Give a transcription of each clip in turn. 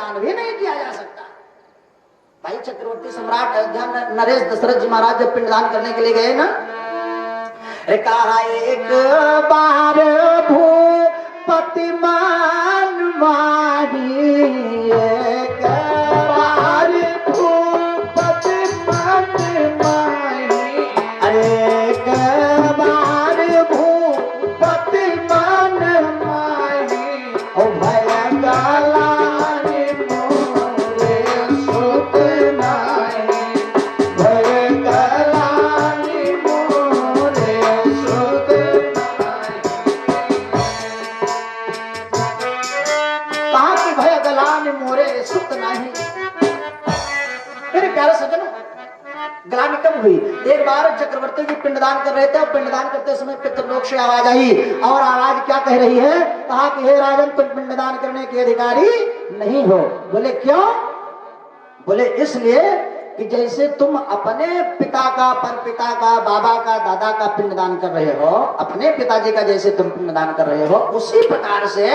पिंडदान भी नहीं किया जा सकता। भाई चक्रवर्ती सम्राट अयोध्या नरेश दशरथ जी महाराज जब पिंडदान करने के लिए गए ना, कहा एक बार भूपति मान माही, एक बार भूपति मान माही, एक बार भूपति मान माही, ओ भय गलानी मोरे सुत नाही, भय गलानी मोरे सुत नाही। कहा कि भय गलानी मोरे सुत नाही। मेरे प्यारे सज्जनों, ग्लानि कब हुई? एक बार चक्रवर्ती जी पिंडदान कर रहे थे और पिंडदान करते समय पितृलोक से आवाज आई और आवाज क्या कह रही है? कहा कि हे राजन, तुम पिंडदान करने के अधिकारी नहीं हो। बोले क्यों? बोले इसलिए कि जैसे तुम अपने पिता का, परपिता का, बाबा का, दादा का पिंडदान कर रहे हो, अपने पिताजी का जैसे तुम पिंडदान कर रहे हो, उसी प्रकार से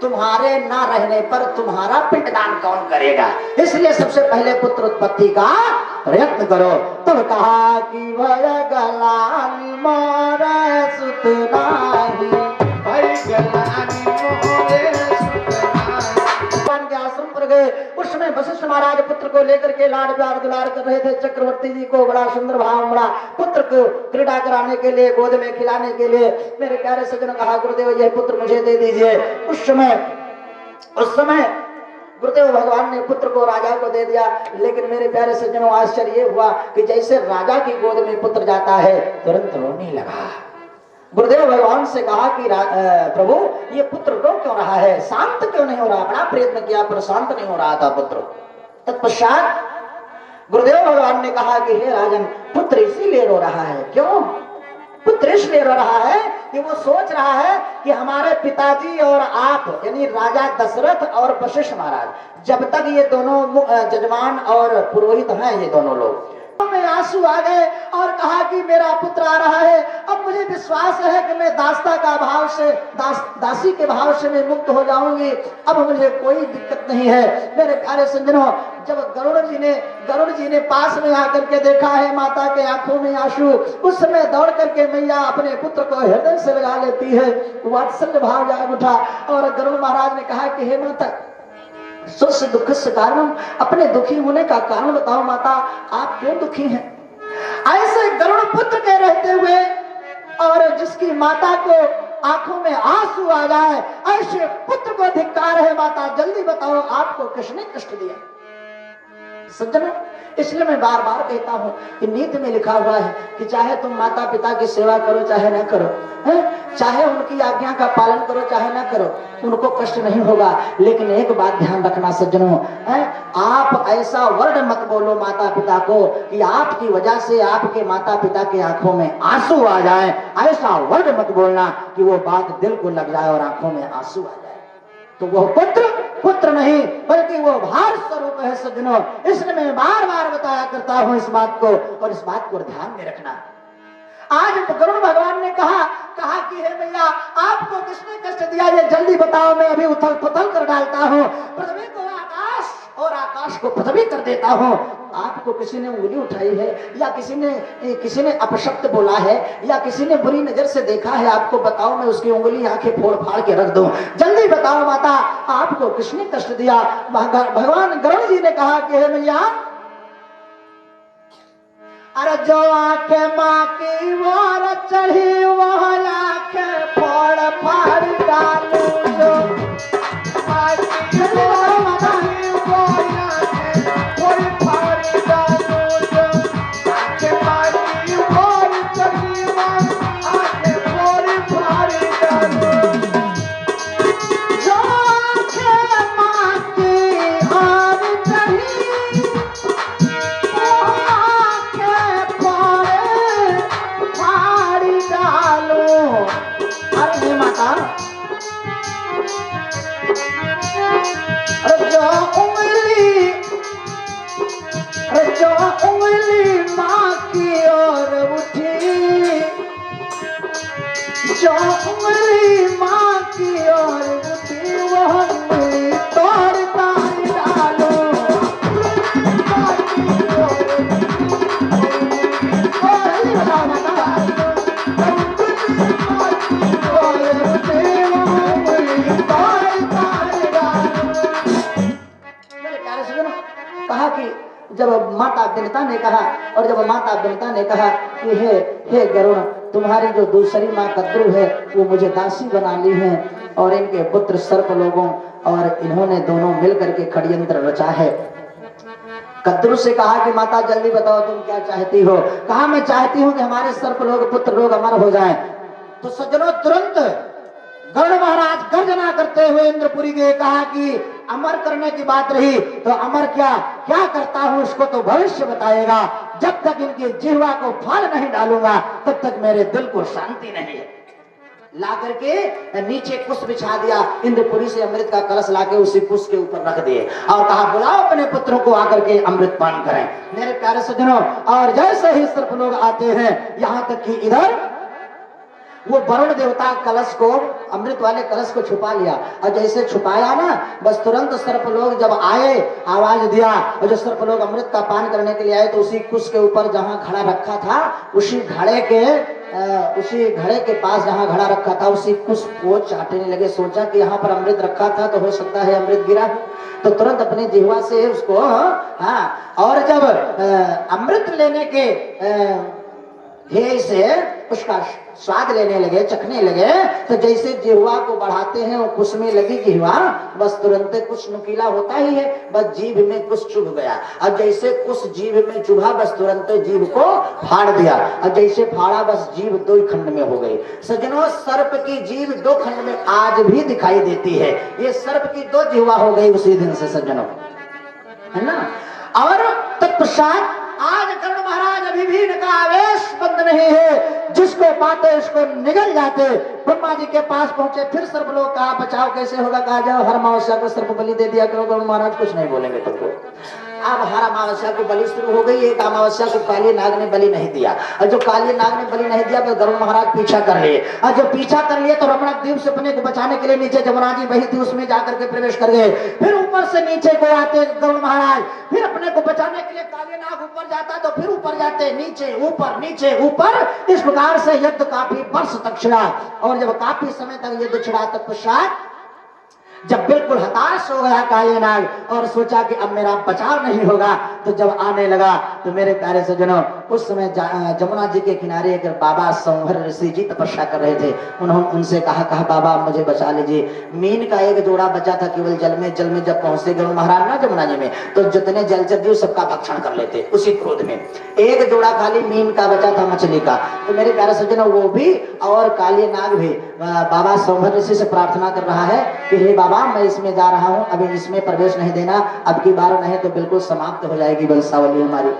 तुम्हारे ना रहने पर तुम्हारा पिंडदान कौन करेगा? इसलिए सबसे पहले पुत्र उत्पत्ति का प्रयत्न करो। तब कहा कि भय गलानी मोरे सुत नाही, भय गलानी मोरे सुत नाही। भगवान के आश्रम पर गए, उस समय वशिष्ठ महाराज पुत्र को लेकर के लाड प्यार दुलार कर रहे थे। चक्रवर्ती जी को बड़ा सुंदर भाव बड़ा पुत्र को क्रीड़ा कराने के लिए, गोद में खिलाने के लिए मेरे प्यारे सज्जन कहा गुरुदेव यह पुत्र मुझे दे दीजिए। उस समय गुरुदेव भगवान ने पुत्र को राजा को दे दिया। लेकिन मेरे प्यारे सज्जनों, आश्चर्य हुआ कि जैसे राजा की गोद में पुत्र जाता है तुरंत रोने लगा। गुरुदेव भगवान से कहा कि प्रभु ये पुत्र रो क्यों रहा है, शांत क्यों नहीं हो रहा? बड़ा प्रयत्न किया पर शांत नहीं हो रहा था पुत्र। तत्पश्चात गुरुदेव भगवान ने कहा कि हे राजन, पुत्र इसीलिए रो रहा है। क्यों? पुत्र इसलिए रो रहा है कि वो सोच रहा है कि हमारे पिताजी और आप यानी राजा दशरथ और वशिष्ठ महाराज, जब तक ये दोनों जजमान और पुरोहित हैं, ये दोनों लोग में आंसू आ गए और कहा कि मेरा पुत्र आ रहा है। अब मुझे विश्वास है कि मैं दासता का भाव से, दासी के भाव से मैं मुक्त हो जाऊंगी। अब मुझे कोई दिक्कत नहीं है। मेरे प्यारे सज्जनों, जब गरुड़ जी ने पास में आकर के देखा है माता के आंखों में आंसू, उस समय दौड़ करके मैया अपने पुत्र को हृदय से लगा लेती है। वात्सल्य भाव जाग उठा और गरुड़ महाराज ने कहा कि हे माता, सुख दुख से कारण, अपने दुखी होने का कारण बताओ माता, आप क्यों दुखी हैं? ऐसे गरुड़ पुत्र के रहते हुए और जिसकी माता को आंखों में आंसू आ जाए, ऐसे पुत्र को धिक्कार है माता, जल्दी बताओ आपको किसने कष्ट दिया? सज्जनों, इसलिए मैं बार बार कहता हूँ कि नीति में लिखा हुआ है कि चाहे तुम माता पिता की सेवा करो चाहे ना करो, चाहे उनकी आज्ञा का पालन करो चाहे ना करो, उनको कष्ट नहीं होगा। लेकिन एक बात ध्यान रखना सज्जनों, आप ऐसा वर्ड मत बोलो माता पिता को कि आपकी वजह से आपके माता पिता के आंखों में आंसू आ जाए। ऐसा वर्ड मत बोलना कि वो बात दिल को लग जाए और आंखों में आंसू आ जाए। तो वो पुत्र नहीं बल्कि वो भार स्वरूप है सज्जनों। इसलिए मैं बार बार बताया करता हूं इस बात को, और इस बात को ध्यान में रखना। आज गरुड़ भगवान ने कहा कि हे मैया, आपको किसने कष्ट दिया, ये जल्दी बताओ, मैं अभी उथल पुथल कर डालता हूँ, पृथ्वी को आकाश और आकाश को पृथ्वी कर देता हूँ। आपको किसी ने उंगली उठाई है या किसी ने अपशब्द बोला है या किसी ने बुरी नजर से देखा है, आपको बताओ, मैं उसकी उंगली आंखें फोड़ फाड़ के रख दूं। जल्दी बताओ माता, आपको किसने कष्ट दिया? भगवान गरुड़ जी ने कहा कि हे मैया, अरे जो आंखें माँ की ओर चढ़ी वह आंखें फोड़ फाड़ डालू, जो माँ की ओर चढ़ी वह आंखें फोड़ फाड़ डालू, जो आंखें माँ की ओर चढ़ी वह आंखें फोड़ फाड़ डालू, जो आंखें माँ की ओर चढ़ी जब माता विनता ने कहा, और जब माता विनता ने कहा कि हे गरुण, तुम्हारी जो दूसरी माँ कद्रू है वो मुझे दासी बना ली है, और इनके पुत्र सर्प लोगों और इन्होंने दोनों मिल करके षड्यंत्र रचा है। कद्रू से कहा कि माता जल्दी बताओ तुम क्या चाहती हो। कहा मैं चाहती हूँ कि हमारे सर्प लोग पुत्र लोग अमर हो जाएं। तो सज्जनों तुरंत गरुड़ महाराज गर्जना करते हुए इंद्रपुरी के कहा कि अमर करने की बात रही तो अमर क्या क्या करता हूं इसको तो भविष्य बताएगा। जब तक इनकी जिह्वा को फाल नहीं डालूंगा तब तक मेरे दिल को शांति नहीं है। ला करके नीचे कुश बिछा दिया, इंद्रपुरी से अमृत का कलश लाके उसी कुश के ऊपर रख दिए और कहा बुलाओ अपने पुत्रों को आकर के अमृत पान करें। मेरे प्यारे सज्जनों, और जैसे ही सर्प लोग आते हैं, यहाँ तक कि इधर वो वरुण देवता कलश को, अमृत वाले कलश को छुपा लिया, और जैसे छुपाया ना, बस तुरंत सर्प लोग जब आए आवाज दिया, और जो सर्प लोग अमृत का पान करने के लिए आए तो उसी कुश के ऊपर जहाँ घड़ा रखा था, उसी घड़े के पास जहाँ घड़ा रखा था उसी कुश को चाटने लगे। सोचा कि यहाँ पर अमृत रखा था तो हो सकता है अमृत गिरा हो, तो तुरंत अपनी जिह्वा से उसको और जब अमृत लेने के ध्येय से उसका स्वाद लेने लगे, चखने लगे, तो जैसे जिह्वा को बढ़ाते हैं वो कुछ में लगी जिह्वा, बस तुरंत कुछ नुकीला होता ही है, बस जीभ में कुछ चुभ गया। अब जैसे कुछ जीभ में चुभा, बस तुरंत जीभ को फाड़ दिया, और जैसे फाड़ा बस जीभ दो खंड में हो गई। सज्जनों, सर्प की जीभ दो खंड में आज भी दिखाई देती है। ये सर्प की दो जिह्वा हो गई उसी दिन से सज्जनों, है ना। और तत्पश्चात आज गरुड़ महाराज अभी भी इनका आवेश बंद नहीं है, जिसको पाते उसको निगल जाते। ब्रह्मा जी के पास पहुंचे, फिर सर्प लोग कहा बचाओ कैसे होगा, कहा जाओ हर अमावस्या को सर्प बलि दे दिया करो। गरुड़ महाराज कुछ नहीं बोलेंगे तुमको। अब हर अमावस्या को बलि शुरू हो गई। एक अमावस्या को काली नाग ने बलि नहीं दिया, और जो काली नाग ने बलि नहीं दिया तो गरुड़ महाराज पीछा कर लिए, और जो पीछा कर लिए तो रमणक द्वीप से अपने को बचाने के लिए नीचे जमुना जी बही थी उसमें जाकर के प्रवेश कर गए। फिर ऊपर से नीचे को आते गरुड़ महाराज, फिर अपने को बचाने के लिए काली नाग ऊपर जाता तो फिर ऊपर जाते, नीचे ऊपर। इस प्रकार से युद्ध काफी वर्ष तक छिड़ा, और जब काफी समय तक युद्ध छिड़ा तत्पश्चात जब बिल्कुल हताश हो गया काली नाग और सोचा कि अब मेरा बचाव नहीं होगा, तो जब आने लगा तो मेरे प्यारे सज्जनों, उस समय जमुना जी के किनारे एक बाबा संवर ऋषि जी तपस्या कर रहे थे। उन्होंने उनसे कहा बाबा मुझे बचा लीजिए। मीन का एक जोड़ा बचा था केवल जल में जब पहुंचे गरुड़ महाराज ना जमुना जी में, तो जितने जलचर जी सबका भक्षण कर लेते उसी क्रोध में। एक जोड़ा खाली मीन का बचा था, मछली का। तो मेरे प्यारे सज्जनों, वो भी और काली नाग भी बाबा संवर ऋषि से प्रार्थना कर रहा है कि हे बाबा मैं इसमें जा रहा हूं, अभी इसमें प्रवेश नहीं देना, अब की बार नहीं तो बिल्कुल समाप्त हो जाएगी वंशावली हमारी।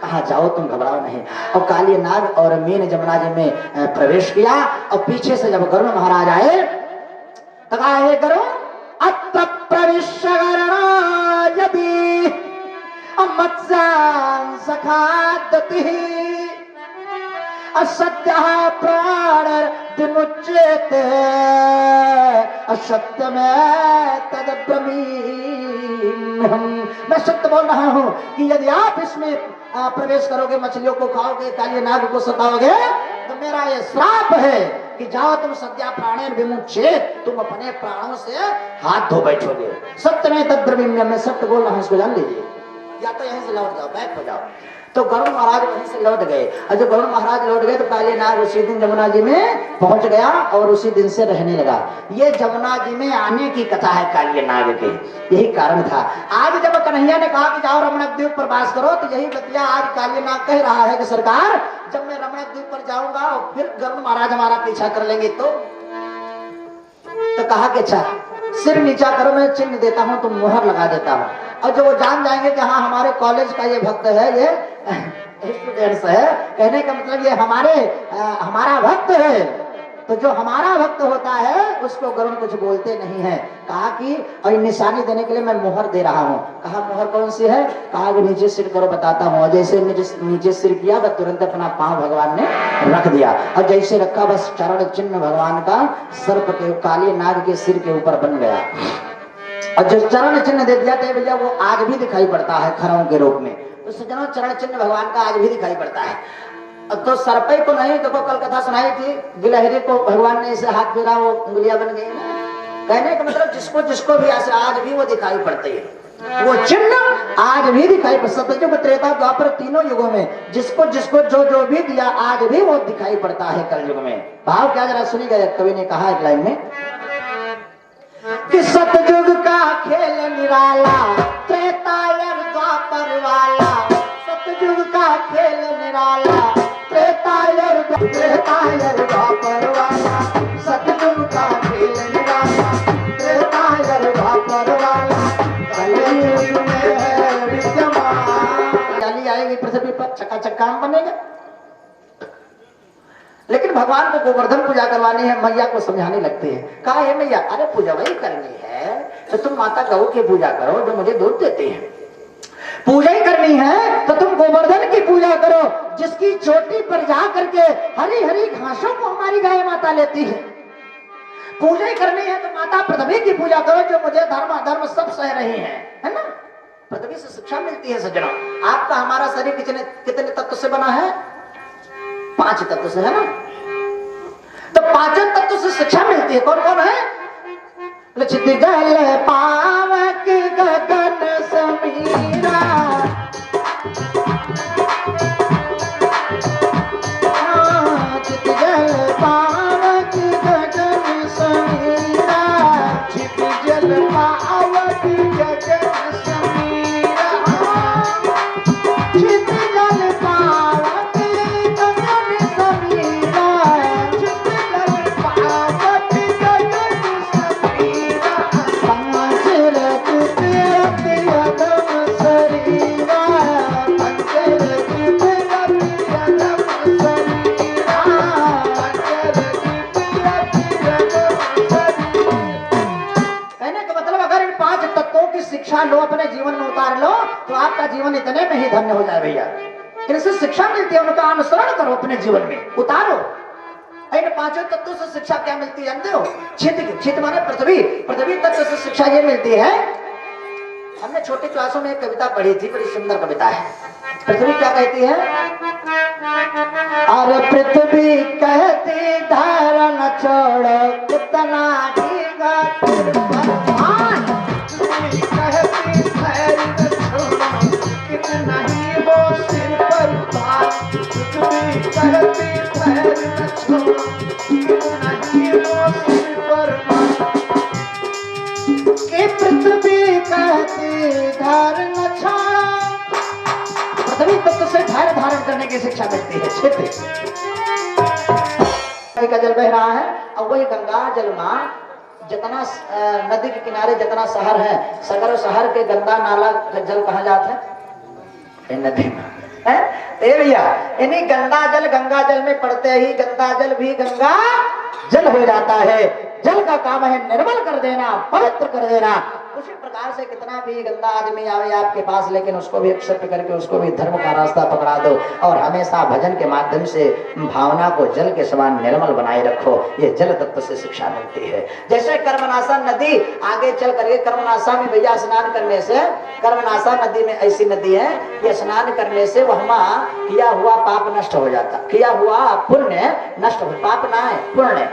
कहा जाओ तुम घबराओ नहीं। और काली नाग और मीन जमुना जी में प्रवेश किया, और पीछे से जब गरुड़ महाराज आए तो कहा हे गरुड़ अत्र प्रविश्य यदि मत्स्यां सखादति असत्य प्राण विमुच्यते असत्य में तद ब्रह्मीण्यम्। मैं सत्य बोल रहा हूं कि यदि आप इसमें प्रवेश करोगे, मछलियों को खाओगे, काली नाग को सताओगे, तो मेरा ये श्राप है कि जाओ तुम सत्या प्राणेन विमुच्येत, तुम अपने प्राणों से हाथ धो बैठोगे। सत्य में तद ब्रह्मीण्यम्, मैं सत्य बोल रहा हूं, इसको जान लीजिए। या तो यहीं से लौट जाओ, बैक हो जाओ। तो गरुड़ महाराज वहीं से लौट गए, और जब गरुड़ महाराज लौट गए तो काली नाग उसी दिन जमुना जी में पहुंच गया और उसी दिन से रहने लगा। ये जमुना जी में आने की कथा है काली नाग की, यही कारण था। आज जब कन्हैया ने कहा कि जाओ रमणक द्वीप पर वास करो, तो यही बतिया आज काली नाग कह रहा है कि सरकार जब मैं रमणक द्वीप पर जाऊंगा और फिर गरुड़ महाराज हमारा पीछा कर लेंगे तो कहा कि अच्छा सिर नीचा करो, मैं चिन्ह देता हूं, तुम मुहर लगा देता हूं। और जो वो जान जाएंगे कि हाँ हमारे कॉलेज का ये भक्त है, ये स्टूडेंट्स है, कहने का मतलब ये हमारा भक्त है, तो जो हमारा भक्त होता है उसको गरुड़ कुछ बोलते नहीं है। कहा कि और निशानी देने के लिए मैं मुहर दे रहा हूँ। कहा मुहर कौन सी है? कहा कि नीचे सिर करो बताता हूँ। जैसे नीचे सिर किया बस तुरंत अपना पांव भगवान ने रख दिया, और जैसे रखा बस चरण चिन्ह भगवान का सर्प के काली नाग के सिर के ऊपर बन गया। और जो चरण चिन्ह दे दिया थे भैया, वो आज भी दिखाई पड़ता है खरों के रूप में। तो सज्जनों चरण चिन्ह भगवान का आज भी दिखाई पड़ता है। तो सरपई को नहीं, देखो कल कथा सुनाई थी, गिलहरी को भगवान ने ऐसे हाथ फेरा, वो उंगलियां बन गई। कहने का मतलब जिसको जिसको भी ऐसे आज भी वो दिखाई पड़ती है। वो चिन्ह आज भी दिखाई पड़ता, सतयुग त्रेता द्वापर तीनों युगों में जिसको जिसको जो जो भी दिया आज भी वो दिखाई पड़ता है कलयुग में। भाव क्या जरा सुनी गए, कवि ने कहा एक लाइन में कि सतयुग का खेल निराला त्रेता और द्वापर वाला, सतयुग का खेल निराला त्रेता और द्वापर वाला, सतयुग का खेल निराला त्रेता और द्वापर वाला, कलयुग में है विद्यमान। जाली आएगी पृथ्वी पर, चकाचक काम बनेगा। लेकिन भगवान को गोवर्धन पूजा करवानी है, मैया को समझाने लगती है। कहा है मैया, अरे पूजा वही करनी है तो तुम माता गौ की पूजा करो जो मुझे दूध देती है। पूजा ही करनी है तो तुम गोवर्धन की पूजा करो जिसकी चोटी पर जा करके हरी हरी घासों को हमारी गाय माता लेती है। पूजा ही करनी है तो माता पृथ्वी की पूजा करो जो मुझे धर्म अधर्म सब सह रही है ना। पृथ्वी से शिक्षा मिलती है सज्जनों। आपका हमारा शरीर कितने तत्व से बना है? 5 तत्व से, है ना। तो 5 तत्व से शिक्षा मिलती है। कौन कौन है? लचित जल पावक गगन समीरा, चित जल पावक गगन समीरा, चित जल पावक गगन समीरा, चित जल पावक गगन समीरा, चित जल पावक गगन समीरा, पंचर चित अत्यदम शरीरा, पंचर चित अत्यदम शरीरा, पंचर चित अत्यदम शरीरा। कहने का मतलब अगर इन 5 तत्वों की शिक्षा लो, अपने जीवन में उतार लो तो आपका जीवन इतने में ही धन्य हो जाए भैया। इनसे शिक्षा मिलती है, उनका अनुसरण करो, अपने जीवन में उतारो। इन 5 तत्वों से शिक्षा क्या मिलती है जानते हो? चित माने पृथ्वी, पृथ्वी तत्व से शिक्षा ये मिलती है। हमने छोटी क्लासों में एक कविता पढ़ी थी, बड़ी सुंदर कविता है। पृथ्वी क्या कहती है? अरे पृथ्वी कहती धारण छोड़ो कितना भीगा तिरमान, पृथ्वी कहती धैर्य छोड़ो कितना ही वो सिर पर भार, पृथ्वी कहती धैर्य छोड़ो कितना ही वो सिर पर भार, कि पृथ्वी कहती धारण छोड़ो। पृथ्वी तत्व से धैर्य धारण करने की शिक्षा मिलती है। क्षेत्र का जल बह रहा है और वही गंगा जल मां जितना नदी के किनारे जितना शहर है, सगर शहर के गंदा नाला का जल कहाँ जाता है? नदी में है। भैया इन्हीं गंगा जल में पड़ते ही गंगा जल भी गंगा जल हो जाता है। जल का काम है निर्मल कर देना, पवित्र कर देना। उसी प्रकार से कितना भी गंदा आदमी आवे आपके पास, लेकिन उसको भी एक्सेप्ट करके उसको भी धर्म का रास्ता पकड़ा दो और हमेशा भजन के माध्यम से भावना को जल के समान निर्मल बनाए रखो। ये जल तत्व से शिक्षा मिलती है। जैसे कर्मनाशा नदी आगे चल करके कर्मनाशा में भैया स्नान करने से, कर्मनाशा नदी में ऐसी नदी है कि स्नान करने से वहां किया हुआ पाप नष्ट हो जाता, किया हुआ पुण्य नष्ट हो, पाप ना है पुण्य,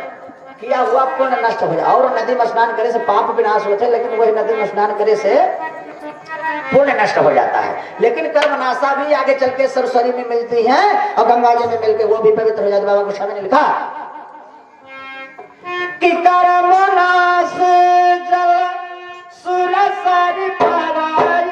किया हुआ पुण्य नष्ट हो जाए। और नदी में स्नान करे से पाप विनाश होते, लेकिन वही नदी में स्नान करे से पुण्य नष्ट हो जाता है। लेकिन कर्मनाशा भी आगे चल के सरस्वती में मिलती है और गंगा जी में मिलके वो भी पवित्र हो जाती। बाबा गोस्वामी ने लिखा कि कर्मनाश जल सुरसरी पराई,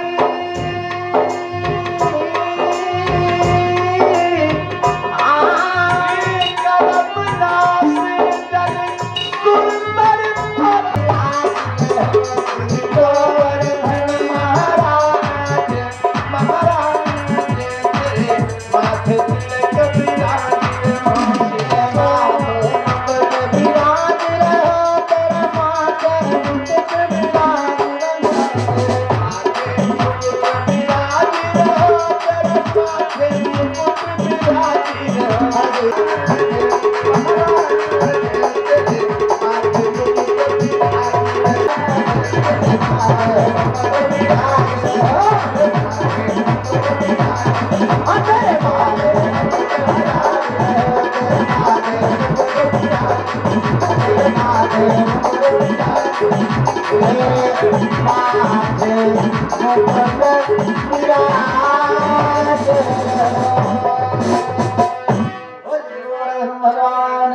भगवान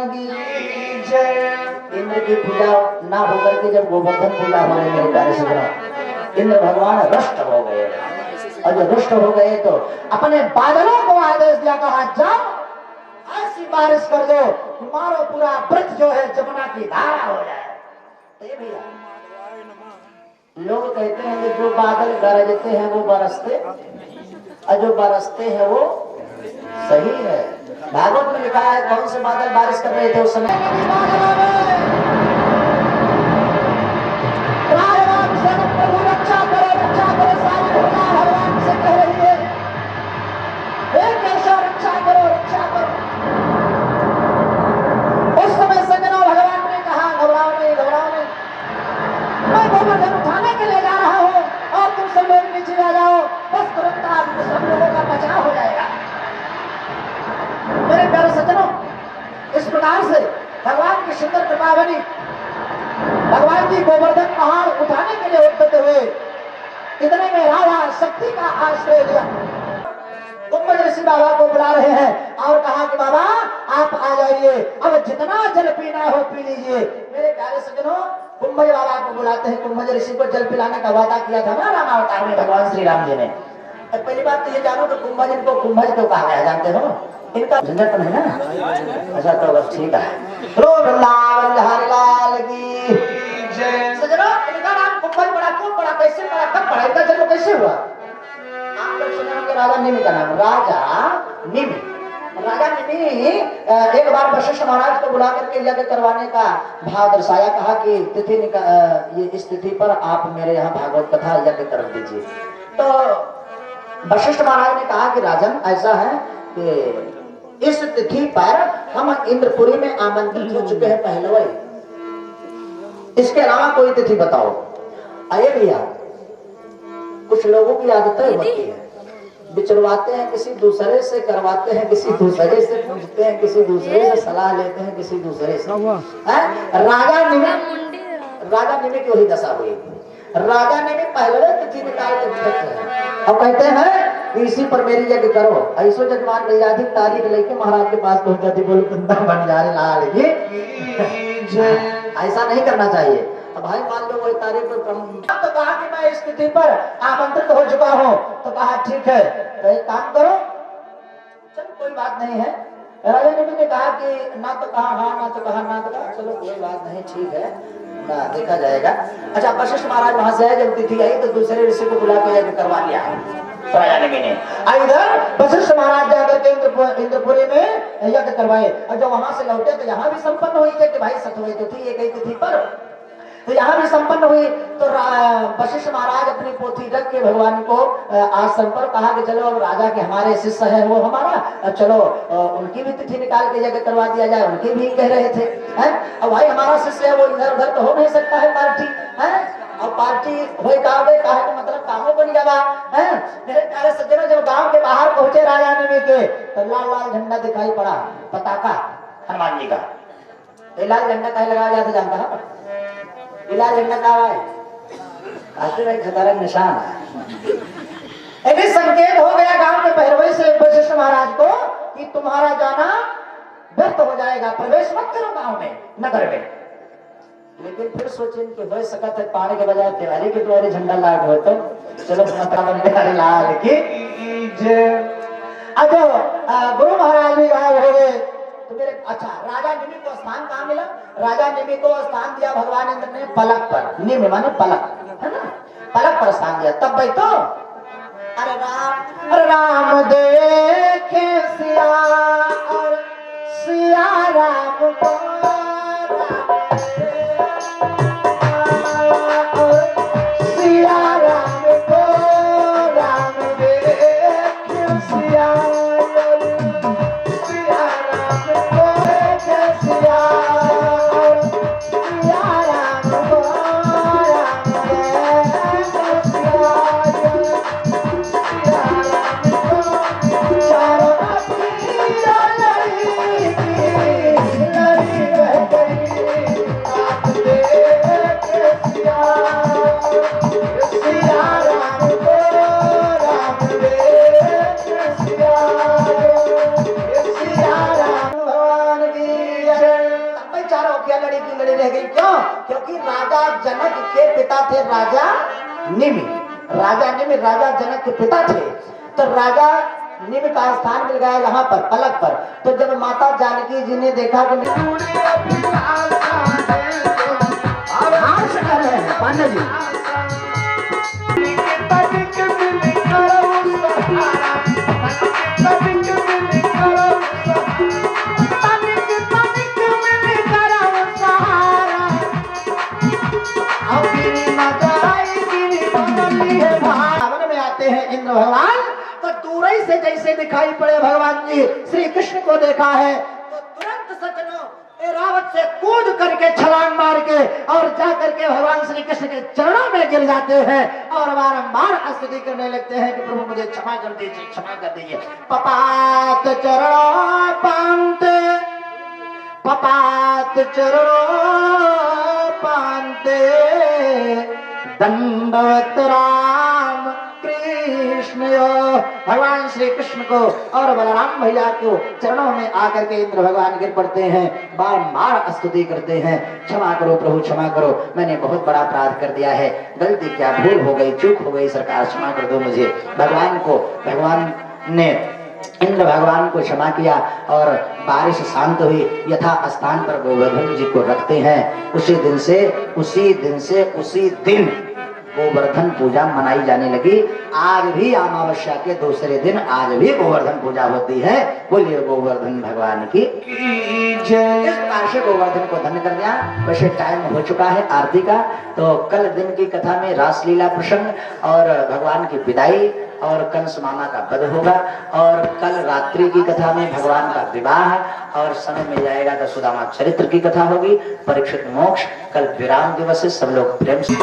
की जय। इंद्र की पूजा ना होकर के जब गोवर्धन पूजा हो रही मेरे प्यारे से इंद्र भगवान रुष्ट हो गए, और जब रुष्ट हो गए तो अपने बादलों को आदेश दिया, कहा जाओ ऐसी बारिश कर दो तुम्हारा पूरा व्रत जो है जमुना की धारा हो जाए। तो ये भैया लोग कहते हैं कि जो बादल गरजते हैं वो बरसते, और जो बरसते हैं वो सही है। भागवत में लिखा है कौन से बादल बारिश कर रहे थे उस समय, प्रभु रक्षा करो सारी दुनिया भगवान से कह रही है, कैसा रक्षा करो रक्षा करो। उस समय सज्जनों भगवान ने कहा घबराओ नहीं घबराओ नहीं, मैं गोवर्धन उठाने के लिए जा रहा हूँ और तुम सब लोग नीचे आ जाओ, बस तुरंत आप सब लोगों का बचाव हो जाएगा। मेरे प्यारे सज्जनों, इस प्रकार से भगवान की सुंदर कृपा बनी। भगवान जी गोवर्धन पहाड़ उठाने के लिए उठते हुए इतने में राजा शक्ति का आश्रय लिया। कुंभज ऋषि बाबा को बुला रहे हैं और कहा कि बाबा आप आ जाइए, अब जितना जल पीना हो पी लीजिए। मेरे प्यारे सज्जनों, कुंभज बाबा को बुलाते हैं। कुंभज ऋषि को जल पिलाने का वादा किया था ना रामावतार में भगवान श्री राम जी ने। पहली बात तो ये जानो कि कुंभज इनको कुंभज क्यों कहा गया जानते हो? इनका झंझट तो नहीं ना? अच्छा तो बस ठीक है। वृंदावन बिहारी लाल की जय। सज्जनों, इनका नाम कुंभज पड़ा, क्यों पड़ा, कैसे पड़ा, कब पड़ा, इनका जन्म कैसे हुआ? आप लोग सुने होंगे राजा निमि का नाम, राजा निमि। राजा निमि एक बार वशिष्ठ महाराज को बुला करके यज्ञ करवाने का भाव दर्शाया, कहा कि तिथि ये इस तिथि पर आप मेरे यहाँ भागवत कथा यज्ञ कर दीजिए। तो वशिष्ठ महाराज ने कहा कि राजन ऐसा है कि इस तिथि पर हम इंद्रपुरी में आमंत्रित हो चुके हैं पहले, इसके अलावा कोई तिथि बताओ। अरे भैया कुछ लोगों की आदतें होती है, बिचड़वाते हैं किसी दूसरे से, करवाते हैं किसी दूसरे से, पूछते हैं किसी दूसरे से, सलाह लेते हैं किसी दूसरे से। राजा निमि की वही दशा हुई। राजा ने भी पहले तिथि निकाल के रखे और कहते हैं कि इसी पर मेरी यज्ञ करो। ऐसो जजमान मिल जाती, तारीख लेके महाराज के पास पहुंच जाती, बोलो कुंदा बन जा रहे लाल की। ऐसा नहीं करना चाहिए। अब भाई मान लो वही तारीख पर तो कहा कि मैं इस तिथि पर आमंत्रित हो चुका हूँ, तो कहा ठीक है तो एक काम करो, चल कोई बात नहीं है। राजा ने कहा कि ना तो कहा हाँ, ना तो कहा ना तो कहा, चलो कोई बात नहीं ठीक है ना, देखा जाएगा। अच्छा वशिष्ठ महाराज वहां से आए, जब तिथि आई तो दूसरे ऋषि को बुला के यज्ञ करवा लिया राजा ने। इधर वशिष्ठ महाराज जाकर के इंद्रपुरी में यज्ञ करवाए, और जब वहां से लौटे तो यहाँ भी संपन्न हुई कि भाई सतवई तो थी एक ही तिथि पर, तो यहाँ भी संपन्न हुई। तो वशिष्ठ महाराज अपनी पोथी रख के भगवान को आश्रम पर कहा कि चलो अब राजा के हमारे शिष्य है वो हमारा, चलो उनकी भी तिथि निकाल के जगह करवा दिया जाए। उनकी भी कह रहे थे हैं, अब भाई हमारा शिष्य है वो इधर उधर तो हो नहीं सकता है पार्टी है, और पार्टी हो कहा मतलब कामों बन जावा है। मेरे प्यारे सज्जनों, जब गांव के बाहर पहुंचे राजा ने के तो लाल लाल झंडा दिखाई पड़ा, पताका हनुमान जी का। लाल झंडा कहीं लगाया जाता जानता है? लाल झंडा का है भाई खतरा निशान है। एक संकेत हो गया गांव के पहरवे से वशिष्ठ महाराज को कि तुम्हारा जाना व्यर्थ हो जाएगा, प्रवेश मत करो गांव में, नगर में। लेकिन फिर सोचे कि भाई सकत है पानी के बजाय तिवारी के द्वारे झंडा लाग हो, तो चलो लाल की जय। अब गुरु महाराज भी गायब हो गए तो मेरे अच्छा राजा निमि को स्थान कहाँ मिला? राजा निमि को स्थान दिया भगवान इंद्र ने पलक पर। निमि माने पलक है ना, पलक पर स्थान दिया। तब भाई तो अरे राम देखे सिया और सिया राम को, सिया राम को, राम देखे सिया चारों जनक के पिता थे राजा निमि। राजा निमि राजा जनक के पिता थे। तो राजा निमि का स्थान मिल गया यहाँ पर पलक पर। तो जब माता जानकी जी ने देखा कि पांडे जी में आते हैं इंद्र भगवान। तो दूर ही से जैसे दिखाई पड़े भगवान जी श्री कृष्ण को देखा है तो तुरंत सजनों रावत से कूद करके छलांग मार के और जा करके भगवान श्री कृष्ण के चरणों में गिर जाते हैं और बारंबार स्तुति करने लगते हैं कि प्रभु मुझे क्षमा कर दीजिए, क्षमा कर दीजिए। पपात चरणों पांते, पपात चरणों पांते, दंडवत राम कृष्ण। भगवान श्री कृष्ण को और बलराम भैया को चरणों में आकर के इंद्र भगवान गिर पड़ते हैं, बार-बार स्तुति करते हैं, क्षमा करो प्रभु, क्षमा करो, मैंने बहुत बड़ा अपराध कर दिया है, गलती क्या, भूल हो गई, चूक हो गई, सरकार क्षमा कर दो मुझे। भगवान ने इंद्र भगवान को क्षमा किया और बारिश शांत हुई। यथा स्थान पर गोवर्धन जी को रखते हैं। उसी दिन गोवर्धन पूजा मनाई जाने लगी। आज भी अमावस्या के दूसरे दिन आज भी गोवर्धन पूजा होती है। बोलिए गोवर्धन भगवान की जय। इस प्रकार से गोवर्धन को धन्य कर दिया। वैसे टाइम हो चुका है आरती का, तो कल दिन की कथा में रासलीला प्रसंग और भगवान की विदाई और कंस मामा का वध होगा और कल रात्रि की कथा में भगवान का विवाह और समय मिल जाएगा तो सुदामा चरित्र की कथा होगी, परीक्षित मोक्ष। कल विराम दिवस है, सब लोग प्रेम से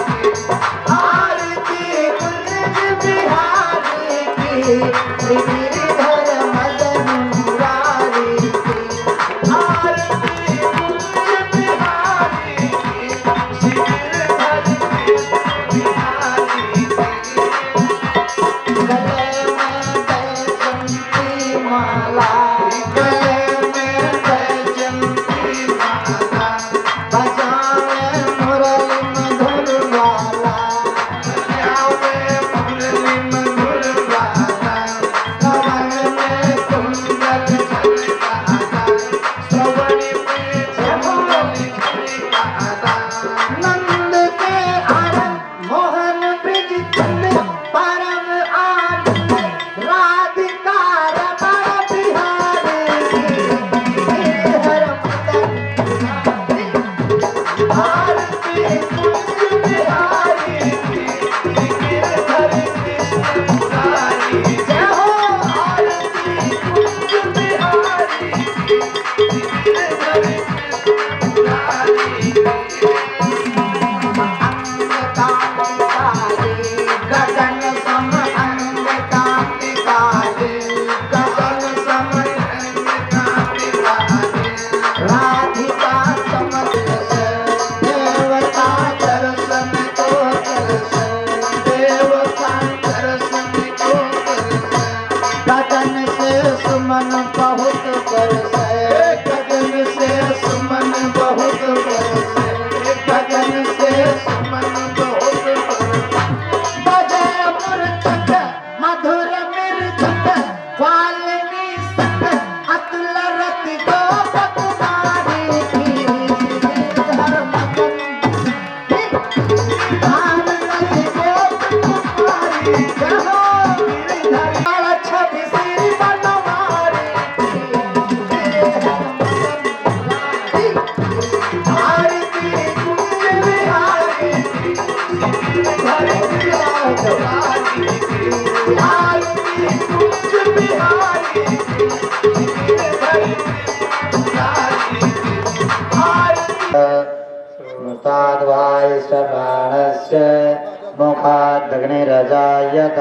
मुखादग्निरजायत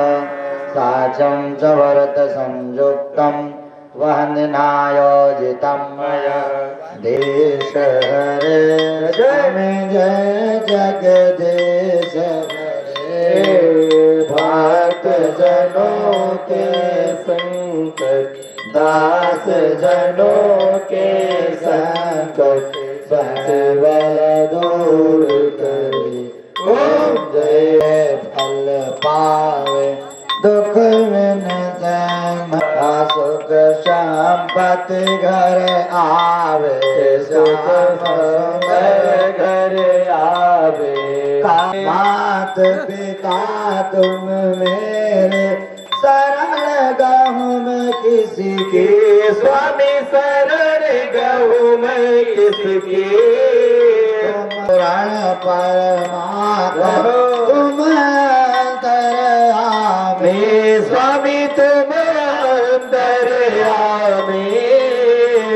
साचं च भरत संयुक्तं वहन्नायोजितं मया देश हरे जय जगदीश हरे भक्त जनों के संकट दास जनों के संकट सर्व दूर करे दुख में सुख संपत्ति घर आवे, सुख घर आवे। मात पिता तुम मेरे शरण गहूँ मैं किसी की, स्वामी शरण गहूँ मैं किसकी। पुराण परमात्मा तुम अंतर्यामी, स्वामी तुम अंतर्यामी।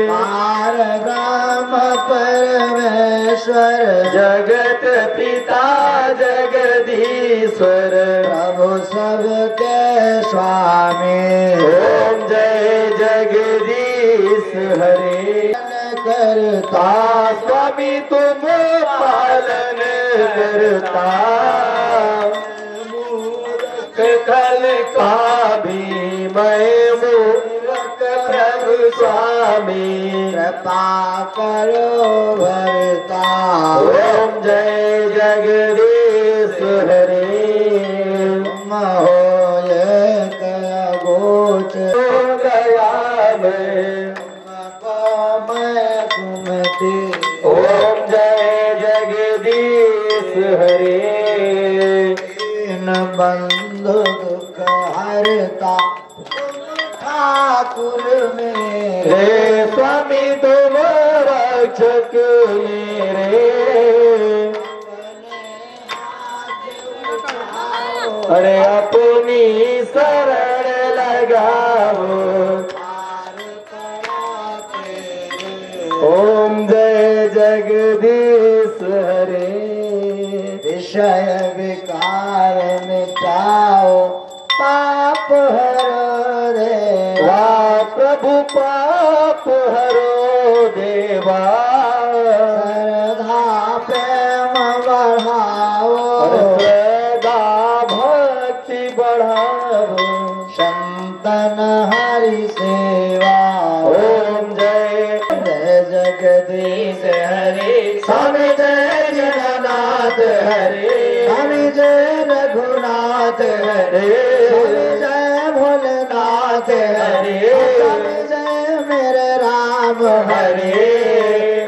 पार ब्रह्म परमेश्वर जगत पिता जगदीश्वर, प्रभु सबके स्वामी। ओम जय जगदीश हरे। करता स्वामी तुम पालन करता, कल का भी मैं मूर्ख प्रभु स्वामी, कृपा करो भरता। ओम जय जगदीश हरे। तुम हो ये गोच हो गया मैं घूमती। ओम जय जगदीश हरे। दीन बंधु दुख हरता ठाकुर मेरे, स्वामी तुम रक्षक मेरे। अरे अपनी शरण लगाओ। ओम जय जगदीश हरे। विषय विकार मिटाओ, पाप हरो देवा, प्रभु पाप हरो देवा। श्रद्धा प्रेम बढ़ाओ, श्रद्धा भक्ति बढ़ाओ, संतन हरि सेवा। ओम जय जगदीश हरे। स्वामी जय जगन्नाथ हरे, स्वामी जय रघुनाथ हरे, स्वामी जय भोलेनाथ हरे, स्वामी जय मेरे राम हरे।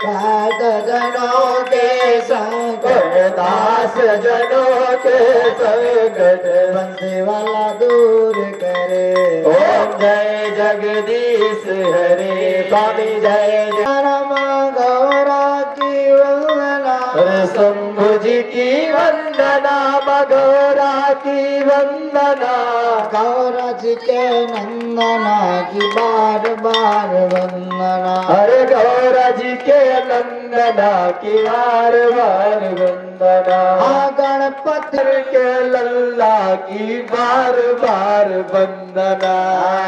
दास जनों के संकट, दास जनों के संकट, बंसी वाला दूर करे। ओम जय जगदीश हरे। स्वामी जय राम गौरा की वंदना, शंभु जी की वंदना, मगौरा की वंदना, गौरा जी के नंदना की बार बार वंदना। अरे गौरा जी के नंदना की बार बार वंदना। गणपति के लल्ला की बार बार वंदना।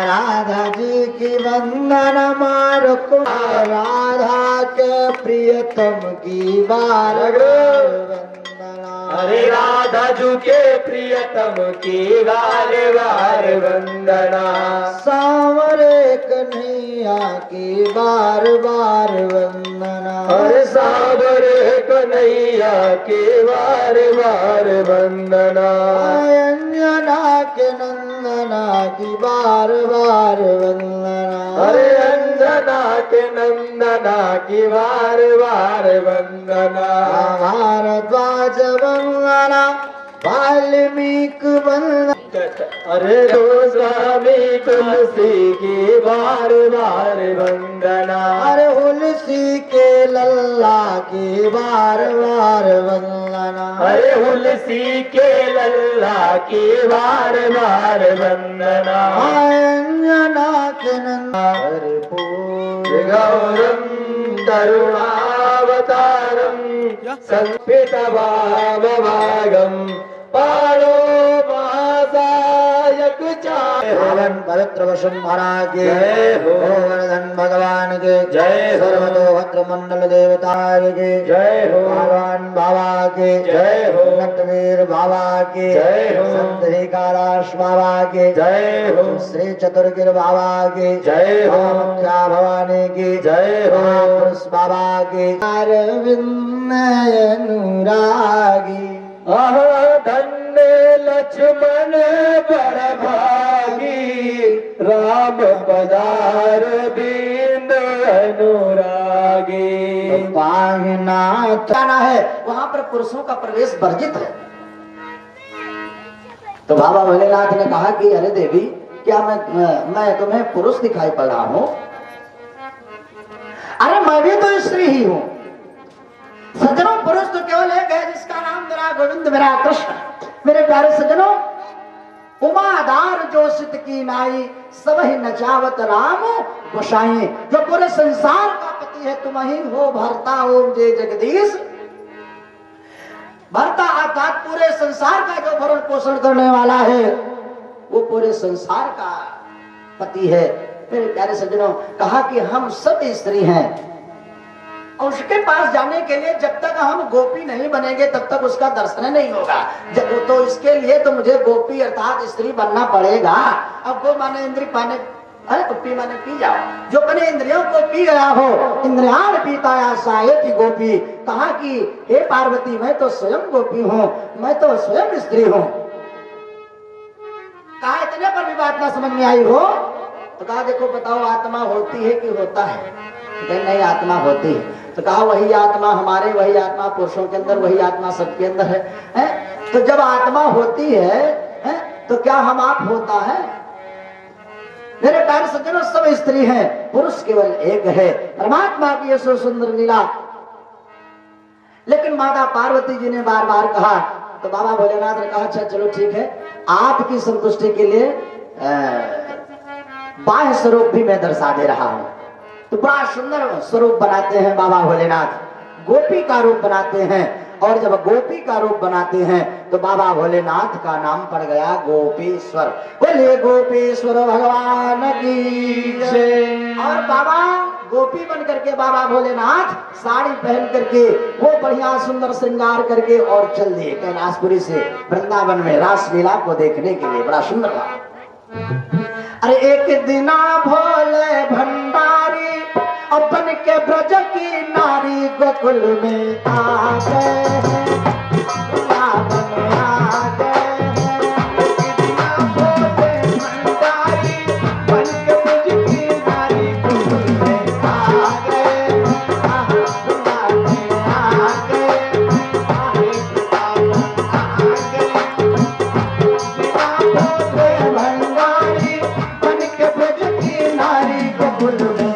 राधा जी की वंदना, मारो राधा के प्रियतम की बार वंदना। अरे राधा जी के प्रियतम की बार बार वंदना। सांवरे कन्हैया की बार बार वंदना। अरे सांवरे कन्हैया की बार बार वंदना। अंजना के नंदना की बार बार वंदना। अरे अंजना के नंदना की बार बार वंदना। भारद्वाज वंदना, वाल्मीकि वंदना। अरे गोस्वामी तुलसी की बार बार वंदना। अरे तुलसी के लल्ला की बार बार वंदना। अरे तुलसी के लल्ला की बार बार वंदना। अंजना के नंदना, हरिपूर गौरम करुणावतारम, संपित भावभागम, पालो महासायक चाय। पवित्र वसुन महाराज के जय हो। गोवर्धन भगवान के जय। सर्वतोभद्र मंडल देवता के जय हो। भगवान बाबा के जय हो। नटवीर बाबा के जय हो। संत हिकाराश बाबा के जय हो। श्री चतुर्गिर बाबा के जय हो। मुख्या भवानी की जय हो। पुरुष बाबा के अरविंद अनुरागी, धन्य लक्ष्मण बड़ भागी राम पधार बिंद अनुरागी। पाहिनाथ जाना है वहां पर पुरुषों का प्रवेश वर्जित है। तो बाबा भोलेनाथ ने कहा कि अरे देवी, क्या मैं तुम्हें पुरुष दिखाई पड़ रहा हूं? अरे मैं भी तो स्त्री ही हूं। सज्जनों, पुरुष तो केवल एक है जिसका नाम मेरा गोविंद, मेरा कृष्ण। मेरे प्यारे सज्जनों, उमादार जो सित की नाई, सब ही नचावत राम गोसाई। जो पूरे संसार का पति है तुम ही हो भरता ओम जय जगदीश। भरता अर्थात पूरे संसार का जो भरण पोषण करने वाला है वो पूरे संसार का पति है। मेरे प्यारे सज्जनों, कहा कि हम सब स्त्री हैं और उसके पास जाने के लिए जब तक हम गोपी नहीं बनेंगे तब तक उसका दर्शन नहीं होगा। जब तो इसके लिए तो मुझे गोपी अर्थात स्त्री बनना पड़ेगा। अब गो माने इंद्री पाने, पी माने पी जाओ। जो अपने इंद्रियों को पी गया हो, इंद्रियाण पीताया सायति गोपी। कहा कि हे पार्वती, मैं तो स्वयं गोपी हूँ, मैं तो स्वयं स्त्री हूँ। कहा इतने पर भी बात ना समझ में आई हो तो कहा देखो बताओ, आत्मा होती है कि होता है? नहीं, आत्मा होती है। तो कहा वही आत्मा हमारे, वही आत्मा पुरुषों के अंदर, वही आत्मा सबके अंदर है? तो जब आत्मा होती है तो क्या हम आप होता है? मेरे प्यारे सज्जनों, सब स्त्री हैं, पुरुष केवल एक है। परमात्मा की यह सुंदर लीला। लेकिन माता पार्वती जी ने बार बार कहा तो बाबा भोलेनाथ ने कहा अच्छा चलो ठीक है, आपकी संतुष्टि के लिए बाह्य स्वरूप भी मैं दर्शा दे रहा हूं। तो बड़ा सुंदर स्वरूप बनाते हैं बाबा भोलेनाथ, गोपी का रूप बनाते हैं। और जब गोपी का रूप बनाते हैं तो बाबा भोलेनाथ का नाम पड़ गया गोपीश्वर। बोले गोपीश्वर भगवान की जय। और बाबा गोपी बन करके बाबा भोलेनाथ साड़ी पहन करके वो बढ़िया सुंदर श्रृंगार करके और चल दिए कैलाशपुरी से वृंदावन में रासलीला को देखने के लिए। बड़ा सुंदर था। अरे एक दिना भोले भंडारी अपन के ब्रज की नारी गोकुल में आ गए, वृंदावन में आ गए। एक दिना भोले भंडारी अपन के ब्रज की नारी गोकुल में आ गए, वृंदावन में आ गए, वृंदावन आ गए। दिना भोले भंडारी अपन के ब्रज की नारी गोकुल में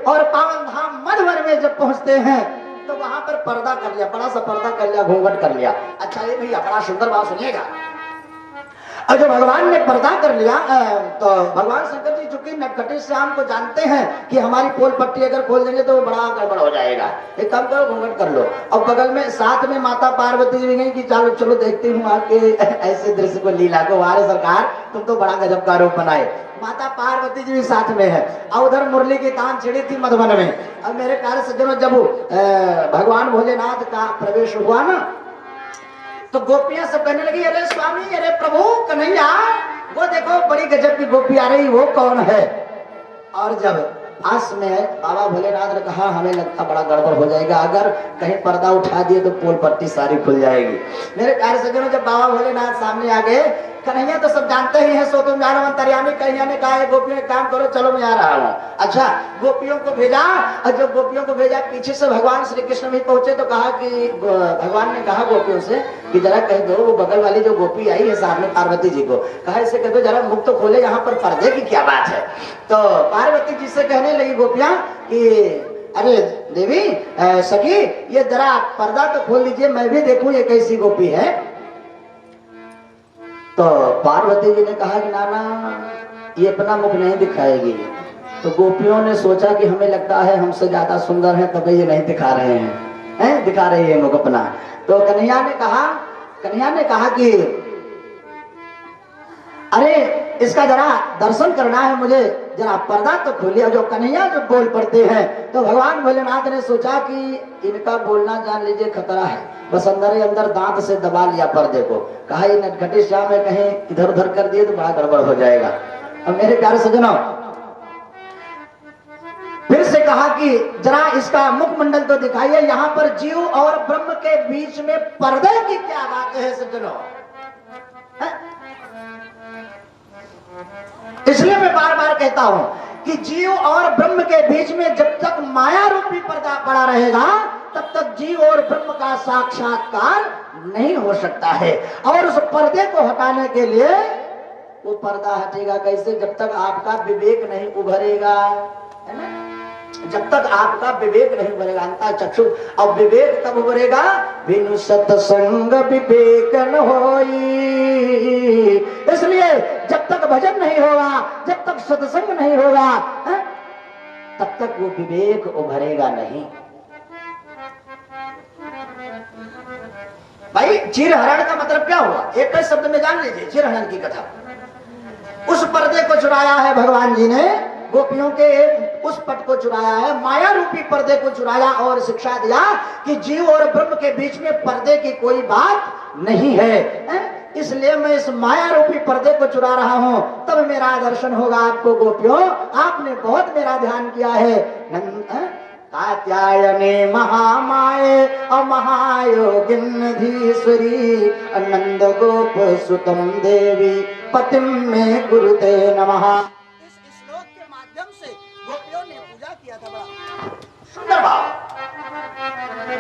और पावन धाम मधुवर में जब पहुंचते हैं तो वहां पर पर्दा कर लिया, बड़ा सा पर्दा कर लिया, घूंघट कर लिया। अच्छा ये भैया बड़ा सुंदर बात सुनिएगा। और जब भगवान ने पर्दा कर लिया तो भगवान शंकर जी चूंकि नटखटी श्याम को जानते हैं कि हमारी पोल पट्टी अगर खोल देंगे तो बड़ा गड़बड़ हो जाएगा, एक काम करो घूंघट कर लो। और बगल में साथ में माता पार्वती जी भी गई कि चलो चलो देखती हूँ आपके ऐसे दृश्य को, लीला को। वारे सरकार तुम तो बड़ा गजब का रूप बनाए। माता पार्वती जी भी साथ में है और उधर मुरली की तान छिड़ी थी मधुबन में। अब मेरे प्यारे सज्जनों, जब भगवान भोलेनाथ का प्रवेश हुआ ना तो गोपियां सब कहने लगी अरे स्वामी, अरे प्रभु कन्हैया, वो देखो बड़ी गजब की गोपी आ रही, वो कौन है? और जब पास में है। बाबा भोलेनाथ ने कहा हमें लगता बड़ा गड़बड़ हो जाएगा, अगर कहीं पर्दा उठा दिए तो पोल पट्टी सारी खुल जाएगी। मेरे प्यारे सज्जनों, जब बाबा भोलेनाथ सामने आ गए, कन्हैया तो सब जानते ही हैं, सो तुम जानो अंतर्यामी। कन्हैया ने कहा गोपियों एक काम करो, चलो मैं आ रहा हूँ। अच्छा, गोपियों को भेजा, और जब गोपियों को भेजा पीछे से भगवान श्री कृष्ण भी पहुंचे तो कहा कि भगवान ने कहा गोपियों से कि जरा कह दो वो बगल वाली जो गोपी आई है सामने पार्वती जी को, कहा इसे कह दो जरा मुख तो खोले, यहाँ पर पर्दे की क्या बात है। तो पार्वती जी से कहने लगी गोपियां कि अरे देवी सखी, ये जरा पर्दा तो खोल दीजिए, मैं भी देखूं ये कैसी गोपी है। तो पार्वती जी ने कहा कि नाना ये अपना मुख नहीं दिखाएगी। तो गोपियों ने सोचा कि हमें लगता है हमसे ज्यादा सुंदर है तभी ये नहीं दिखा रहे हैं, दिखा रही है मुख अपना। तो कन्हैया ने कहा कि अरे इसका जरा दर्शन करना है मुझे, जरा पर्दा तो खोलिए। जो कन्हैया जो बोल पड़ते हैं तो भगवान भोलेनाथ ने सोचा कि इनका बोलना जान लीजिए खतरा है, बस अंदर ही अंदर दांत से दबा लिया पर्दे को। कहा ये नटखटी शाम में कहीं इधर उधर कर दिए तो बड़ा गड़बड़ हो जाएगा। अब मेरे प्यारे सज्जनों, फिर से कहा कि जरा इसका मुखमंडल तो दिखाइए, यहाँ पर जीव और ब्रह्म के बीच में पर्दे की क्या बात है सज्जनों। इसलिए मैं बार बार कहता हूं कि जीव और ब्रह्म के बीच में जब तक माया रूपी पर्दा पड़ा रहेगा तब तक जीव और ब्रह्म का साक्षात्कार नहीं हो सकता है। और उस पर्दे को हटाने के लिए वो पर्दा हटेगा कैसे? जब तक आपका विवेक नहीं उभरेगा, है ना, जब तक आपका विवेक नहीं उभरेगा, अंतर चक्षु। अब विवेक कब उभरेगा? बिनु सत्संग विवेक न होई। इसलिए जब तक भजन नहीं होगा, जब तक सत्संग नहीं होगा, तब तक वो विवेक उभरेगा नहीं। भाई चिरहरण का मतलब क्या हुआ? एक शब्द में जान लीजिए चिरहरण की कथा। उस पर्दे को चुराया है भगवान जी ने, गोपियों के उस पट को चुराया है, माया रूपी पर्दे को चुराया और शिक्षा दिया कि जीव और ब्रह्म के बीच में पर्दे की कोई बात नहीं है। इसलिए मैं इस माया रूपी पर्दे को चुरा रहा हूं, तब मेरा दर्शन होगा आपको गोपियों। आपने बहुत मेरा ध्यान किया है। कात्यायने महामाये अमहायोगिन्धीश्वरी नंद गोप सुतम देवी पतिम में गुरुते नमः। इस श्लोक के माध्यम से गोपियों ने पूजा किया था। बड़ा सुंदर भाव।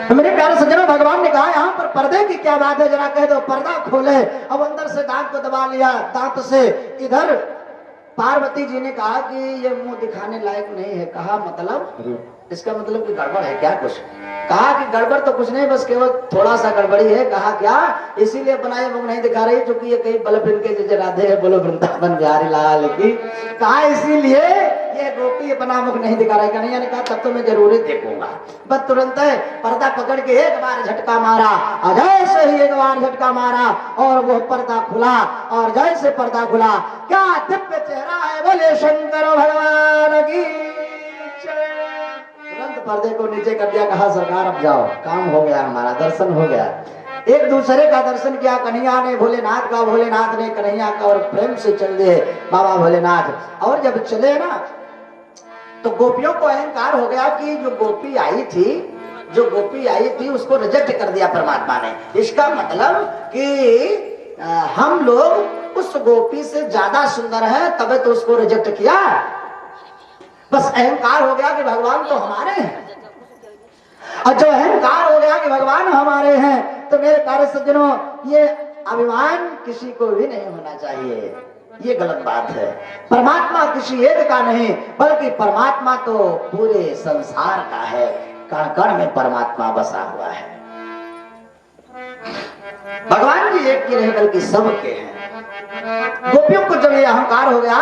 तो मेरे प्यारे सज्जनों, भगवान ने कहा यहाँ पर पर्दे की क्या बात है, जरा कह दो पर्दा खोले। अब अंदर से दांत को दबा लिया, दांत से इधर पार्वती जी ने कहा कि ये मुंह दिखाने लायक नहीं है। कहा मतलब? इसका मतलब कि गड़बड़ है क्या कुछ? कहा कि गड़बड़ तो कुछ नहीं, बस केवल थोड़ा सा गड़बड़ी है। कहा क्या? इसीलिए बनाए मुख नहीं दिखा रही क्योंकि ये कहीं बल्ब इनके जैसे राधे है, बोलो वृंदावन बिहारी लाल की। कहा इसीलिए ये गोपी अपना मुख नहीं दिखा रही। कन्हैया ने कहा तब तो मैं जरूर देखूंगा। बस तुरंत पर्दा पकड़ के एक बार झटका मारा, जैसे ही एक बार झटका मारा और वो पर्दा खुला। और जैसे पर्दा खुला, क्या दिव्य चेहरा है, बोले शंकर भगवान की। तुरंत पर्दे को नीचे कर दिया। कहा सरकार अब जाओ, काम हो गया, हमारा दर्शन हो गया। एक दूसरे का दर्शन किया, कन्हैया ने भोलेनाथ का, भोलेनाथ ने कन्हैया का, और प्रेम से चल दिए बाबा भोलेनाथ। और जब चले ना तो गोपियों को अहंकार हो गया कि जो गोपी आई थी उसको रिजेक्ट कर दिया परमात्मा ने। इसका मतलब कि हम लोग उस गोपी से ज्यादा सुंदर है, तभी तो उसको रिजेक्ट किया। बस अहंकार हो गया कि भगवान तो हमारे हैं। और जो अहंकार हो गया कि भगवान हमारे हैं, तो मेरे प्यारे सज्जनों, ये अभिमान किसी को भी नहीं होना चाहिए। ये गलत बात है। परमात्मा किसी एक का नहीं, बल्कि परमात्मा तो पूरे संसार का है। कण कण में परमात्मा बसा हुआ है। भगवान जी एक के नहीं बल्कि सबके हैं। गोपियों को जब ये अहंकार हो गया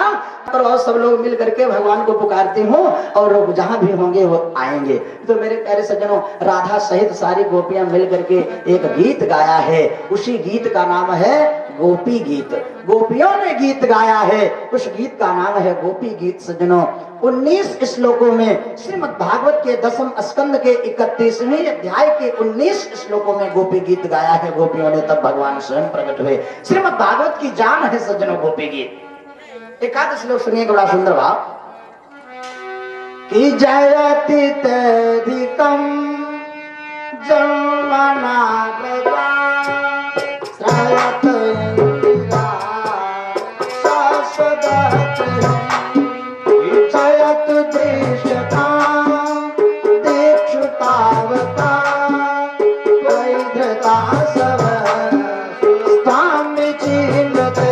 और सब लोग मिल करके भगवान को पुकारती हूँ और लोग जहां भी होंगे वो आएंगे। तो मेरे प्यारे सज्जनों, राधा सहित सारी गोपियां मिल करके एक गीत गाया है। उसी गीत का नाम है गोपी गीत। गोपियों ने गीत गाया है, उस गीत का नाम है गोपी गीत। सज्जनों, 19 श्लोकों में श्रीमद् भागवत के 10वें स्कंद के 31वें अध्याय के 19 श्लोकों में गोपी गीत गाया है गोपियों ने। तब भगवान स्वयं प्रकट हुए। श्रीमद् भागवत की जान है सज्जनों गोपी गीत। 1 श्लोक सुनिए, बड़ा सुंदर भाव कि जयति तधिकं जन्मनागजा श्रायत इंदिरा शाश्वतम् जयत दृश्यतां दीक्षुतावता वैधृता सव स्थां विचिन्वते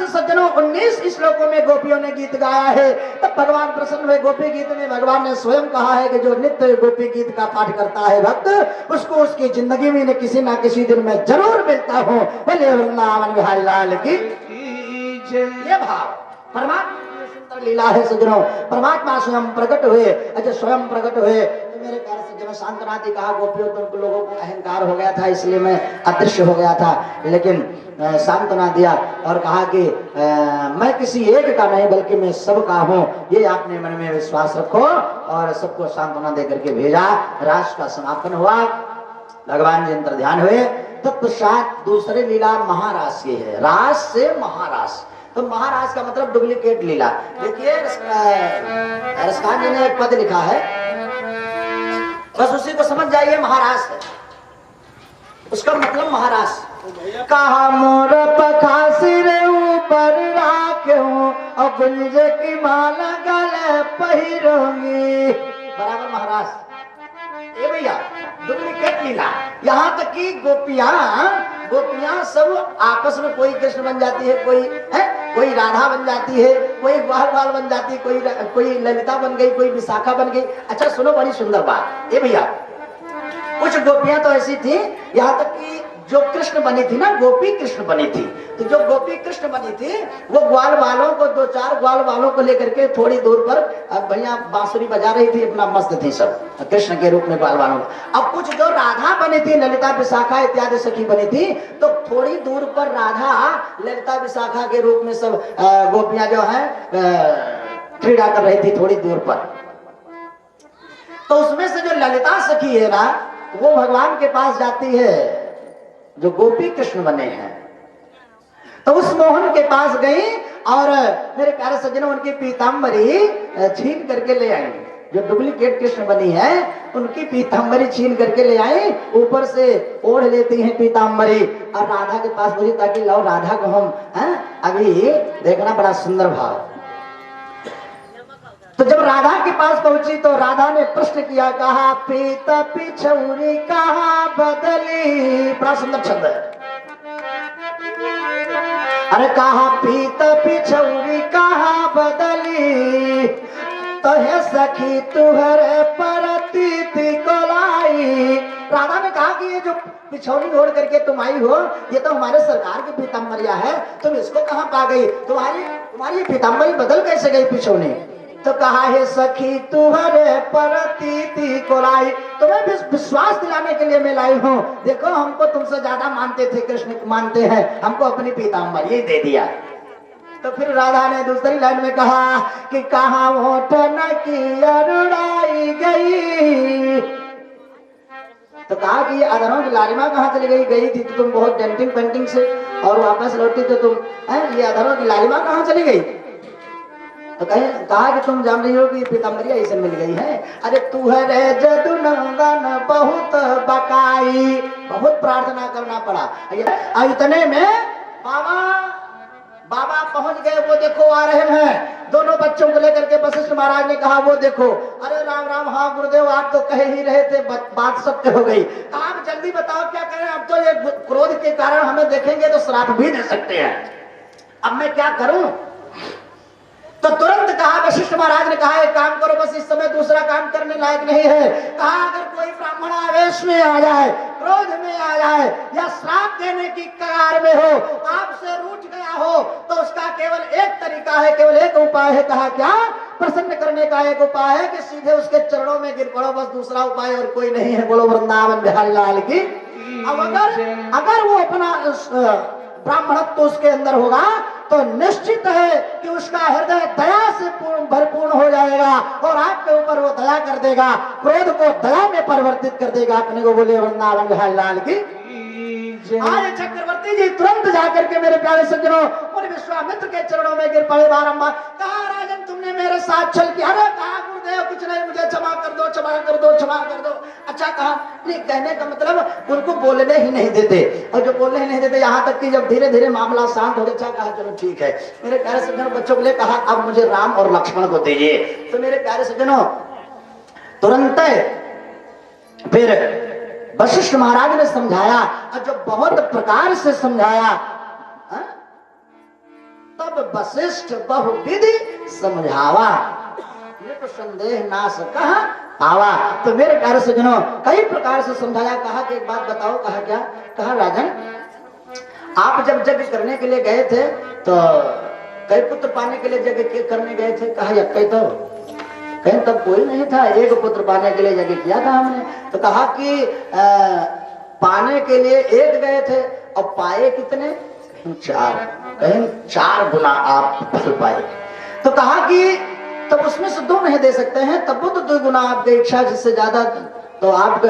सज्जनों 19 श्लोकों में गोपियों ने गीत गाया है। तब भगवान प्रसन्न हुए। गोपी गीत में भगवान ने स्वयं कहा है कि जो नित्य गोपी गीत का पाठ करता है भक्त, उसको उसकी जिंदगी में किसी ना किसी दिन में जरूर मिलता हूँ। बोले वृंदावन बिहारी लाल की। ये भाव परमात्मा की सुंदर लीला है सज्जनों। परमात्मा स्वयं प्रकट हुए। अच्छा स्वयं प्रकट हुए तो मेरे प्यारे सज्जनों, शांतनाथी कहा गोपियों तो लोगों को अहंकार हो गया था, इसलिए मैं अदृश्य हो गया था। लेकिन सांत्वना दिया और कहा कि मैं किसी एक का नहीं बल्कि मैं सबका हूँ, ये आपने मन में विश्वास रखो। और सबको सांत्वना दे करके भेजा। रास का समापन हुआ, भगवान जी अंतर ध्यान हुए। तत्पश्चात दूसरी लीला महारास की है। रास से महारास, तो महारास का मतलब डुप्लीकेट लीला। देखिए रसकान जी ने एक पद लिखा है, बस उसी को समझ जाइए। महारास है, उसका मतलब महारास। कहा मोर पखासी रे ऊपर राख्यूं और गुंज की माला गले पहिरूंगी, बराबर महारास। ए भैया डुप्लीकेट लीला। यहाँ तक कि गोपियां सब आपस में कोई कृष्ण बन जाती है, कोई राधा बन जाती है, कोई ग्वाल बन जाती है, कोई ललिता बन गई, कोई विशाखा बन गई। अच्छा सुनो, बड़ी सुंदर बात। ए भैया कुछ गोपियां तो ऐसी थी, यहाँ तक कि जो कृष्ण बनी थी ना, गोपी कृष्ण बनी थी। तो जो गोपी कृष्ण बनी थी वो ग्वाल वालों को, 2-4 ग्वाल वालों को लेकर के थोड़ी दूर पर भैया बांसुरी बजा रही थी, अपना मस्त थी सब कृष्ण के रूप में ग्वाल वालों। अब कुछ जो राधा बनी थी, ललिता विशाखा इत्यादि सखी बनी थी, तो थोड़ी दूर पर राधा ललिता विशाखा के रूप में सब गोपियां जो है क्रीड़ा कर रही थी थोड़ी दूर पर। तो उसमें से जो ललिता सखी है ना, वो भगवान के पास जाती है जो गोपी कृष्ण बने हैं। तो उस मोहन के पास गई और मेरे प्यारे सज्जनों उनकी पीतांबरी छीन करके ले आई। जो डुप्लीकेट कृष्ण बनी है उनकी पीतांबरी छीन करके ले आई, ऊपर से ओढ़ लेती हैं पीतांबरी और राधा के पास मुझे, ताकि लो राधा को हम अभी देखना। बड़ा सुंदर भाव। तो जब राधा के पास पहुंची तो राधा ने प्रश्न किया, कहा पीत पिछौरी कहा बदली। बड़ा सुंदर छंद है। अरे कहा पीत पिछौरी कहा बदली। तो है सखी तुहरे परतीति को लाई। राधा ने कहा कि ये जो बिछौनी ओढ़ करके तुम आई हो, ये तो हमारे सरकार की पीताम्बरिया है, तुम इसको कहाँ पा गई? तुम्हारी पीताम्बरी बदल कैसे गई पिछौनी? तो कहा है सखी तुम्हारे परतीति को लाई, तुम्हें विश्वास दिलाने के लिए मैं लाई हूँ। देखो हमको तुमसे ज्यादा मानते थे, कृष्ण मानते हैं, हमको अपनी पीताम्बरी ही दे दिया। तो फिर राधा ने दूसरी लाइन में कहा कि कहाँ मोटन की अरुड़ाई गई। तो कहा कि ये अधरों की लालिमा कहाँ चली गई? गई थी तो तुम बहुत डेंटिंग पेंटिंग से और वापस लौटी तो तुम ये अधरों की लालिमा कहाँ चली गई? तो कहा कि तुम जान रही हो कि पीताम्बरिया इसे मिल गई है। अरे तू है रे जदु नंदन बहुत बकाई, बहुत प्रार्थना करना पड़ा। इतने में बाबा पहुंच गए। वो देखो आ रहे हैं, दोनों बच्चों को लेकर के। वशिष्ठ महाराज ने कहा वो देखो। अरे राम राम, हाँ गुरुदेव आप तो कह ही रहे थे, बात सत्य हो गई। आप जल्दी बताओ क्या करें? अब तो ये क्रोध के कारण हमें देखेंगे तो श्राप भी दे सकते हैं, अब मैं क्या करूं? तो तुरंत कहा, वशिष्ठ महाराज ने कहा एक काम करो, बस इस समय दूसरा काम करने लायक नहीं है। कहा अगर कोई ब्राह्मण आवेश में आ जाए, क्रोध में आ जाए या श्राप देने की कगार में हो, आपसे रूठ गया हो, तो उसका केवल एक तरीका है, केवल एक उपाय है। कहा क्या? प्रसन्न करने का एक उपाय है कि सीधे उसके चरणों में गिर पड़ो, बस दूसरा उपाय और कोई नहीं है। बोलो वृंदावन बिहारी लाल की। अब अगर वो अपना ब्राह्मणत्व उसके अंदर होगा तो निश्चित है कि उसका हृदय दया से भरपूर्ण हो जाएगा और आपके ऊपर वो दया कर देगा, क्रोध को दया में परिवर्तित कर देगा। अपने को बोले वृंदावन बिहारी लाल की। आज चक्रवर्ती जी तुरंत जाकर के मेरे प्यारे सज्जनों मुनि विश्वामित्र के चरणों में गिर पड़े बारंबार। कहा राजन तुमने मेरे साथ छल किया। अरे कहा गुरुदेव कुछ नहीं, मुझे क्षमा कर दो, क्षमा कर दो, क्षमा कर दो। अच्छा कहा नहीं, कहने का मतलब उनको बोलने ही नहीं देते, और जो बोलने ही नहीं देते, यहाँ तक कि जब धीरे धीरे मामला शांत हो गया, अच्छा कहा चलो ठीक है। मेरे प्यारे सज्जनों बच्चों के लिए कहा अब मुझे राम और लक्ष्मण को दीजिए। तो मेरे प्यारे सज्जनों तुरंत फिर वशिष्ठ महाराज ने समझाया, और जब बहुत प्रकार से समझाया तब वशिष्ठ बहुविधि समझावा, ये तो संदेह ना सका आवा। तो मेरे प्यारे सज्जनों कई प्रकार से समझाया। कहा कि एक बात बताओ। कहा क्या? कहा राजन आप जब यज्ञ करने के लिए गए थे तो कई पुत्र पाने के लिए यज्ञ करने गए थे? कहा यक्कई तो कहीं तब कोई नहीं था, एक पुत्र पाने के लिए यज्ञ किया था हमने। तो कहा कि पाने के लिए एक गए थे और पाए कितने? चार। कहीं 4 गुना आप फल पाए। तो कहा कि तब उसमें से 2 नहीं दे सकते हैं, तब वो तो 2 गुना आपकी इच्छा, जिससे ज्यादा तो आप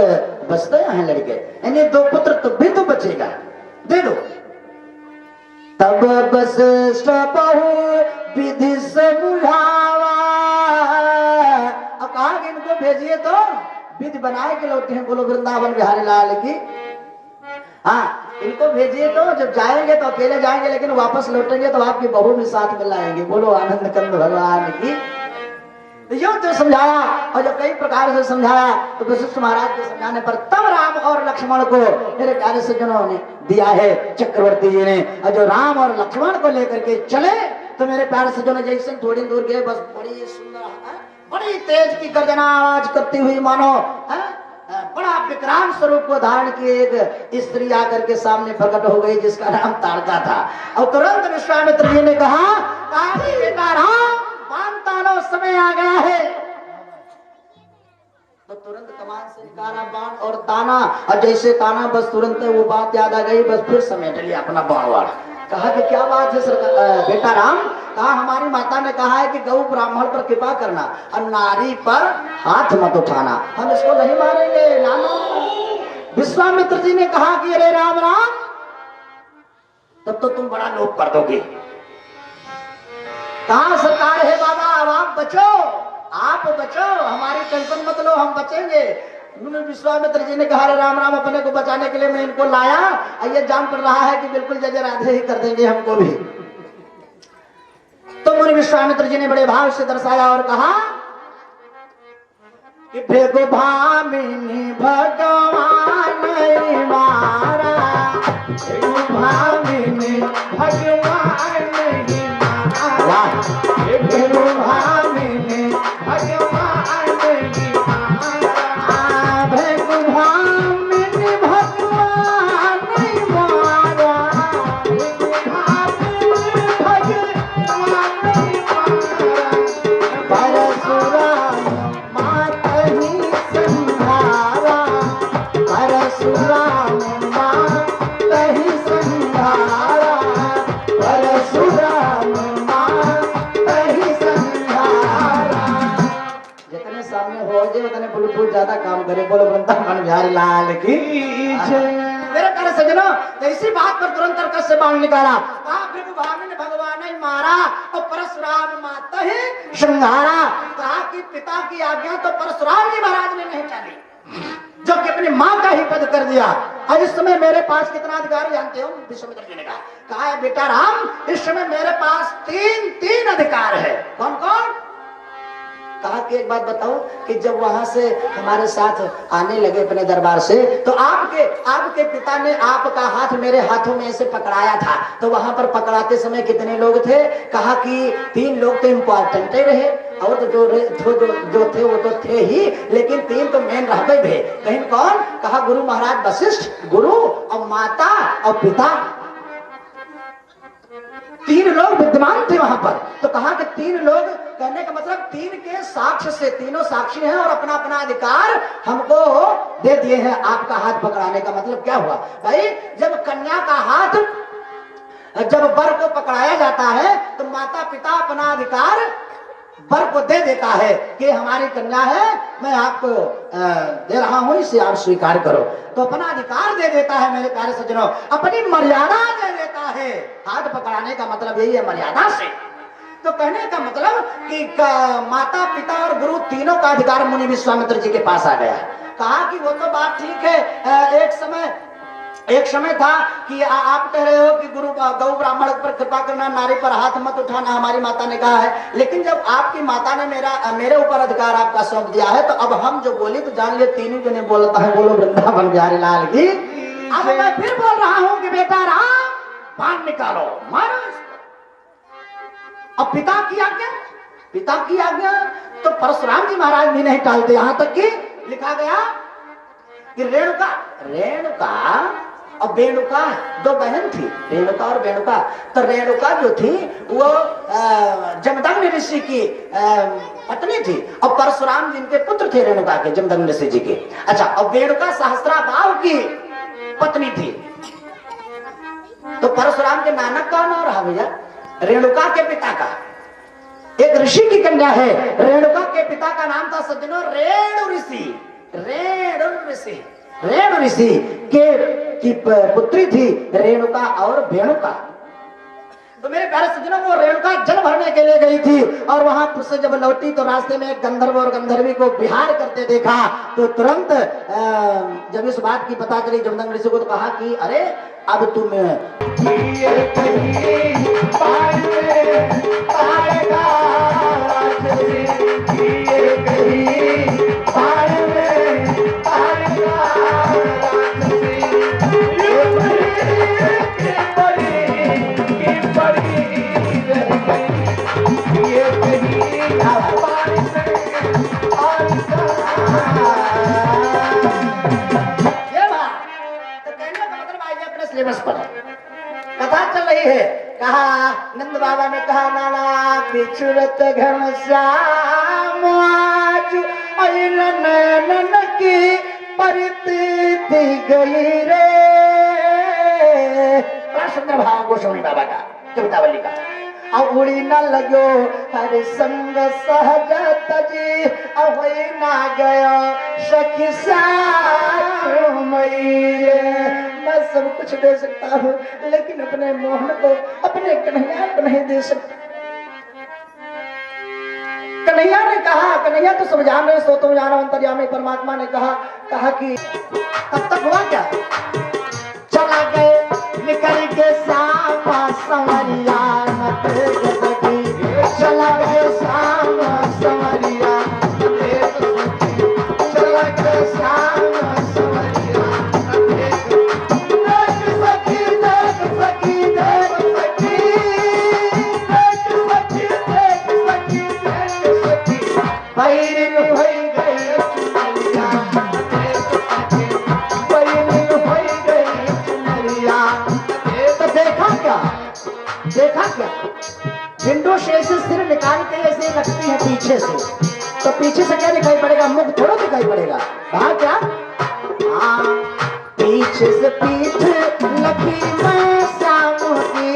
बचते हैं लड़के, यानी 2 पुत्र तब भी तो बचेगा, दे दो। तब वशिष्ठ बहु विधि समझावा। अब कहा कि इनको भेजिए तो विधि बनाए के लौटे हैं। बोलो वृंदावन बिहारी लाल की। हाँ इनको भेजिए तो जब जाएंगे तो अकेले जाएंगे, लेकिन वापस लौटेंगे तो आपकी बहू भी साथ में लाएंगे। बोलो आनंद कंद भगवान की। तो यो तो समझाया, और जब कई प्रकार से समझाया तो वशिष्ठ महाराज के समझाने पर तब राम और लक्ष्मण को मेरे प्यारे सज्जनों ने दिया है चक्रवर्ती जी ने। और जो राम और लक्ष्मण को लेकर के चले तो मेरे प्यारे सज्जनों जैसे थोड़ी दूर गए, बस बड़ी सुंदर बड़ी तेज की गर्जना आवाज करती हुई मानो बड़ा विकराल स्वरूप को धारण किए एक स्त्री आकर के सामने प्रकट हो गई, जिसका नाम ताड़का था। और तुरंत विश्वामित्र जी ने कहा बेटा राम बाण तानो समय आ गया है। तो तुरंत कमान से निकाला बाण और ताना, और जैसे ताना बस तुरंत वो बात याद आ गई, बस फिर समेट लिया अपना बाण वाण। कहा कि क्या बात है बेटा राम? कहा हमारी माता ने कहा है कि गौ ब्राह्मण पर कृपा करना और नारी पर हाथ मत उठाना, हम इसको नहीं मारेंगे नाना। विश्वामित्र जी ने कहा कि अरे राम राम, तब तो तुम बड़ा लोभ कर दोगे। कहा सरकार है बाबा, अब आप बचो, आप बचो, हमारी टेंशन मत लो, हम बचेंगे। विश्वामित्र जी ने कहा राम राम, अपने को बचाने के लिए मैं इनको लाया, ये जान पड़ रहा है कि बिल्कुल जय राधे ही कर देंगे हमको भी। तो मुनि विश्वामित्र जी ने बड़े भाव से दर्शाया और कहा कि भेगो भामिनी भगवान मारा, भामिनी भगवान मारा, भामिनी भगवान ज्यादा काम करे। बोलो वृंदावन बिहारी लाल की जय। मेरे प्यारे सज्जनों, इसी बात पर तुरंत तर्कस से बाण निकाला। कहा भृगुभामिन भगवान ही मारा और परशुराम माता ही श्रृंगारा। कहा कि पिता की आज्ञा तो परशुराम जी महाराज ने नहीं टाली, जो कि अपनी माँ का ही पद कर दिया। आज इस समय मेरे पास कितना अधिकार जानते हो? विश्वामित्र जी ने कहा है बेटा राम, इस समय मेरे पास तीन अधिकार है। कौन कौन? कहा कि एक बात बताओ कि जब वहां से हमारे साथ आने लगे अपने दरबार से, तो आपके पिता ने आपका हाथ मेरे हाथों में से पकड़ाया था, तो वहां पर पकड़ाते समय कितने लोग थे? कहा कि 3 लोग तो इम्पोर्टेंट रहे, और जो थे वो तो थे ही, लेकिन 3 तो मेन रह गए थे। कहीं कौन? कहा गुरु महाराज वशिष्ठ, गुरु और माता और पिता। 3 लोग विद्यमान थे वहां पर। तो कहा कि 3 लोग, कहने का मतलब 3 के साक्ष्य से, तीनों साक्षी हैं और अपना अपना अधिकार हमको दे दिए हैं आपका हाथ पकड़ाने का। मतलब क्या हुआ भाई? जब कन्या का हाथ, जब वर को पकड़ाया जाता है तो माता पिता अपना अधिकार वर को दे देता है कि हमारी कन्या है, मैं आपको दे रहा हूं, इसे आप स्वीकार करो। तो अपना अधिकार दे देता है मेरे प्यारे सज्जनों, अपनी मर्यादा दे देता है। हाथ पकड़ाने का मतलब यही है, मर्यादा से। तो कहने का मतलब कि माता पिता और गुरु तीनों का अधिकार मुनि विश्वामित्र जी के पास आ गया। कहा कि वो तो बात ठीक है, एक समय था कि आप कह रहे हो कि गुरु गौ ब्राह्मण पर कृपा करना, नारी पर हाथ मत उठाना, हमारी माता ने कहा है। लेकिन जब आपकी माता ने मेरे ऊपर अधिकार आपका सौंप दिया है, तो अब हम जो बोली तो जान लिए तीनों जने बोलता है। बोलो वृंदावन बिहारी लाल की। अब मैं फिर बोल रहा हूं कि बेटा राम, बाण निकालो, मारो इसको। अब पिता की आज्ञा तो परशुराम जी महाराज भी नहीं टालते। यहां तक कि लिखा गया कि रेणुका और बेणुका 2 बहन थी, रेणुका और बेणुका। तो रेणुका जो थी वो जमदग्नि ऋषि की पत्नी थी, और परशुराम जी के पुत्र थे रेणुका के, जमदग्नि ऋषि जी के। अच्छा, और बेणुका सहस्त्राबाहु की पत्नी थी। तो परशुराम के नानक कौन और रहा भैया? रेणुका के पिता का एक ऋषि की कन्या है। रेणुका के पिता का नाम था सज्जनों रेणु ऋषि की पुत्री थी रेणुका और बेणुका। तो मेरे प्यारे सज्जनों, वो रेणुका जल भरने के लिए गई थी, और वहां से जब लौटी तो रास्ते में एक गंधर्व और गंधर्वी को विहार करते देखा। तो तुरंत जब इस बात की पता चली जमदग्नि ऋषि को, तो कहा कि अरे अब तुम कथा चल रही है। कहा नंद बाबा ने कहा नाना बिछुड़त घन श्याम आज नैनन की परितीति गई रे। बड़ा सुंदर भाव गोस्वामी बाबा का, कवितावली का। उड़ी न लगो हर संग सहज तजी, अवई ना गयो सखी मैं सब कुछ दे सकता हूँ, लेकिन अपने मोहन को, अपने कन्हैया को नहीं दे सकता। कन्हैया ने कहा, कन्हैया तो सब जान रहे, सो तुम जानो अंतर्यामी परमात्मा ने कहा कि तब तक हुआ क्या? चला गए निकल के सामा संवरिया चला गए सामा संवरिया, चला गए सामा संवरिया। देखा क्या? विंडो से ऐसे सिर निकाल के ऐसे रखती है पीछे से, तो पीछे से क्या दिखाई पड़ेगा? मुख थोड़ा दिखाई पड़ेगा। बाहर क्या? हाँ, पीछे से पीठ लगी मैं श्याम की,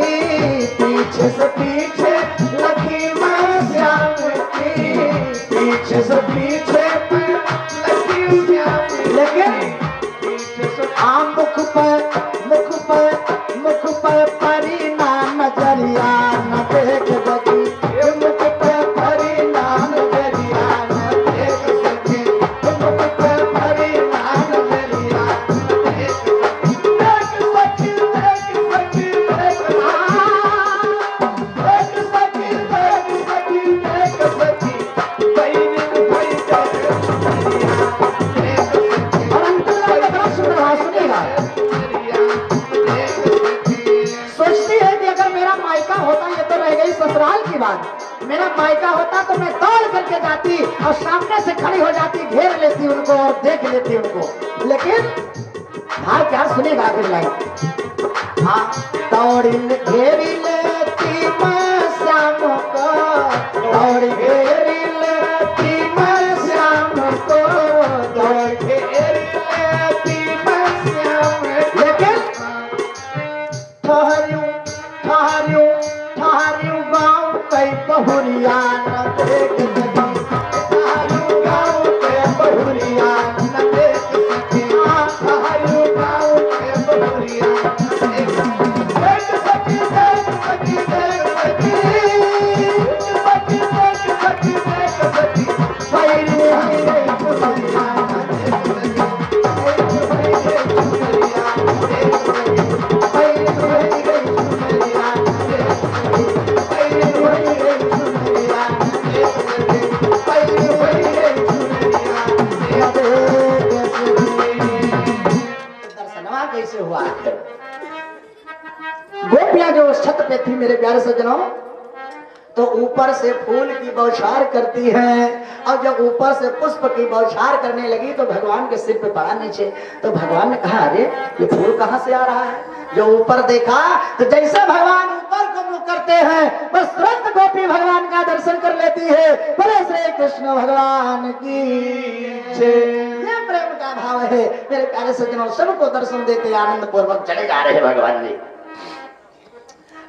पीछे से पीछे लगी मैं श्याम की, पीछे से पीछे लगी बहुरिया न देख सकी मुख पे भरी नान बेरिया न देख सकी मुख पे भरी नान बेरिया न देख सकी और अंतर्गत में बड़ा सुंदर भाव सुनेगा। सोचती है कि अगर मेरा मायका होता, ये तो रह गई ससुराल की बात, मेरा मायका होता तो मैं दौड़ करके जाती और सामने से खड़ी हो जाती, घेर लेती उनको और देख लेती उनको। लेकिन हाँ क्या सुनेगा आखिर लाइन। हाँ दौड़ी घेरी लेती मैं श्याम को, दौड़ी घेरी लेती मैं श्याम को, दौड़ी घेरी लेती मैं श्याम। लेकिन ठहरियूं ठहरियूं ठहरियूं गाँव कई बहुरिया न देख सकी, ठहरियूं गाँव के बहुरिया न देख सकी, ठहरियूं गाँव के बहुरिया न देख सकी, देख सकी, देख सकी, देख सकी, देख सकी, भैरी भैरी बहुरिया न देख सकी, भैरी भैरी बहुरिया न देख सकी, भैरी भैरी बहुरिया न देख सकी, भैरी भैरी बहुरिया न देख सकी, भैरी भैरी बहुरिया न देख सकी। दर्शनवा कैसे हुआ? गोपियां जो उस छत पे थी मेरे प्यारे सज्जनों, तो ऊपर से फूल की बौछार करती हैं, और जब ऊपर से पुष्प की बौछार करने लगी तो भगवान के सिर पे पड़ा नीचे। तो भगवान ने कहा अरे ये फूल कहाँ से आ रहा है? जो ऊपर देखा तो जैसे भगवान ऊपर को मुख करते हैं बस तुरंत गोपी भगवान का दर्शन कर लेती है। बोले श्री कृष्ण भगवान की जय। ये प्रेम का भाव है मेरे प्यारे सज्जनों। सबको दर्शन देते आनंद पूर्वक चले जा रहे हैं भगवान जी।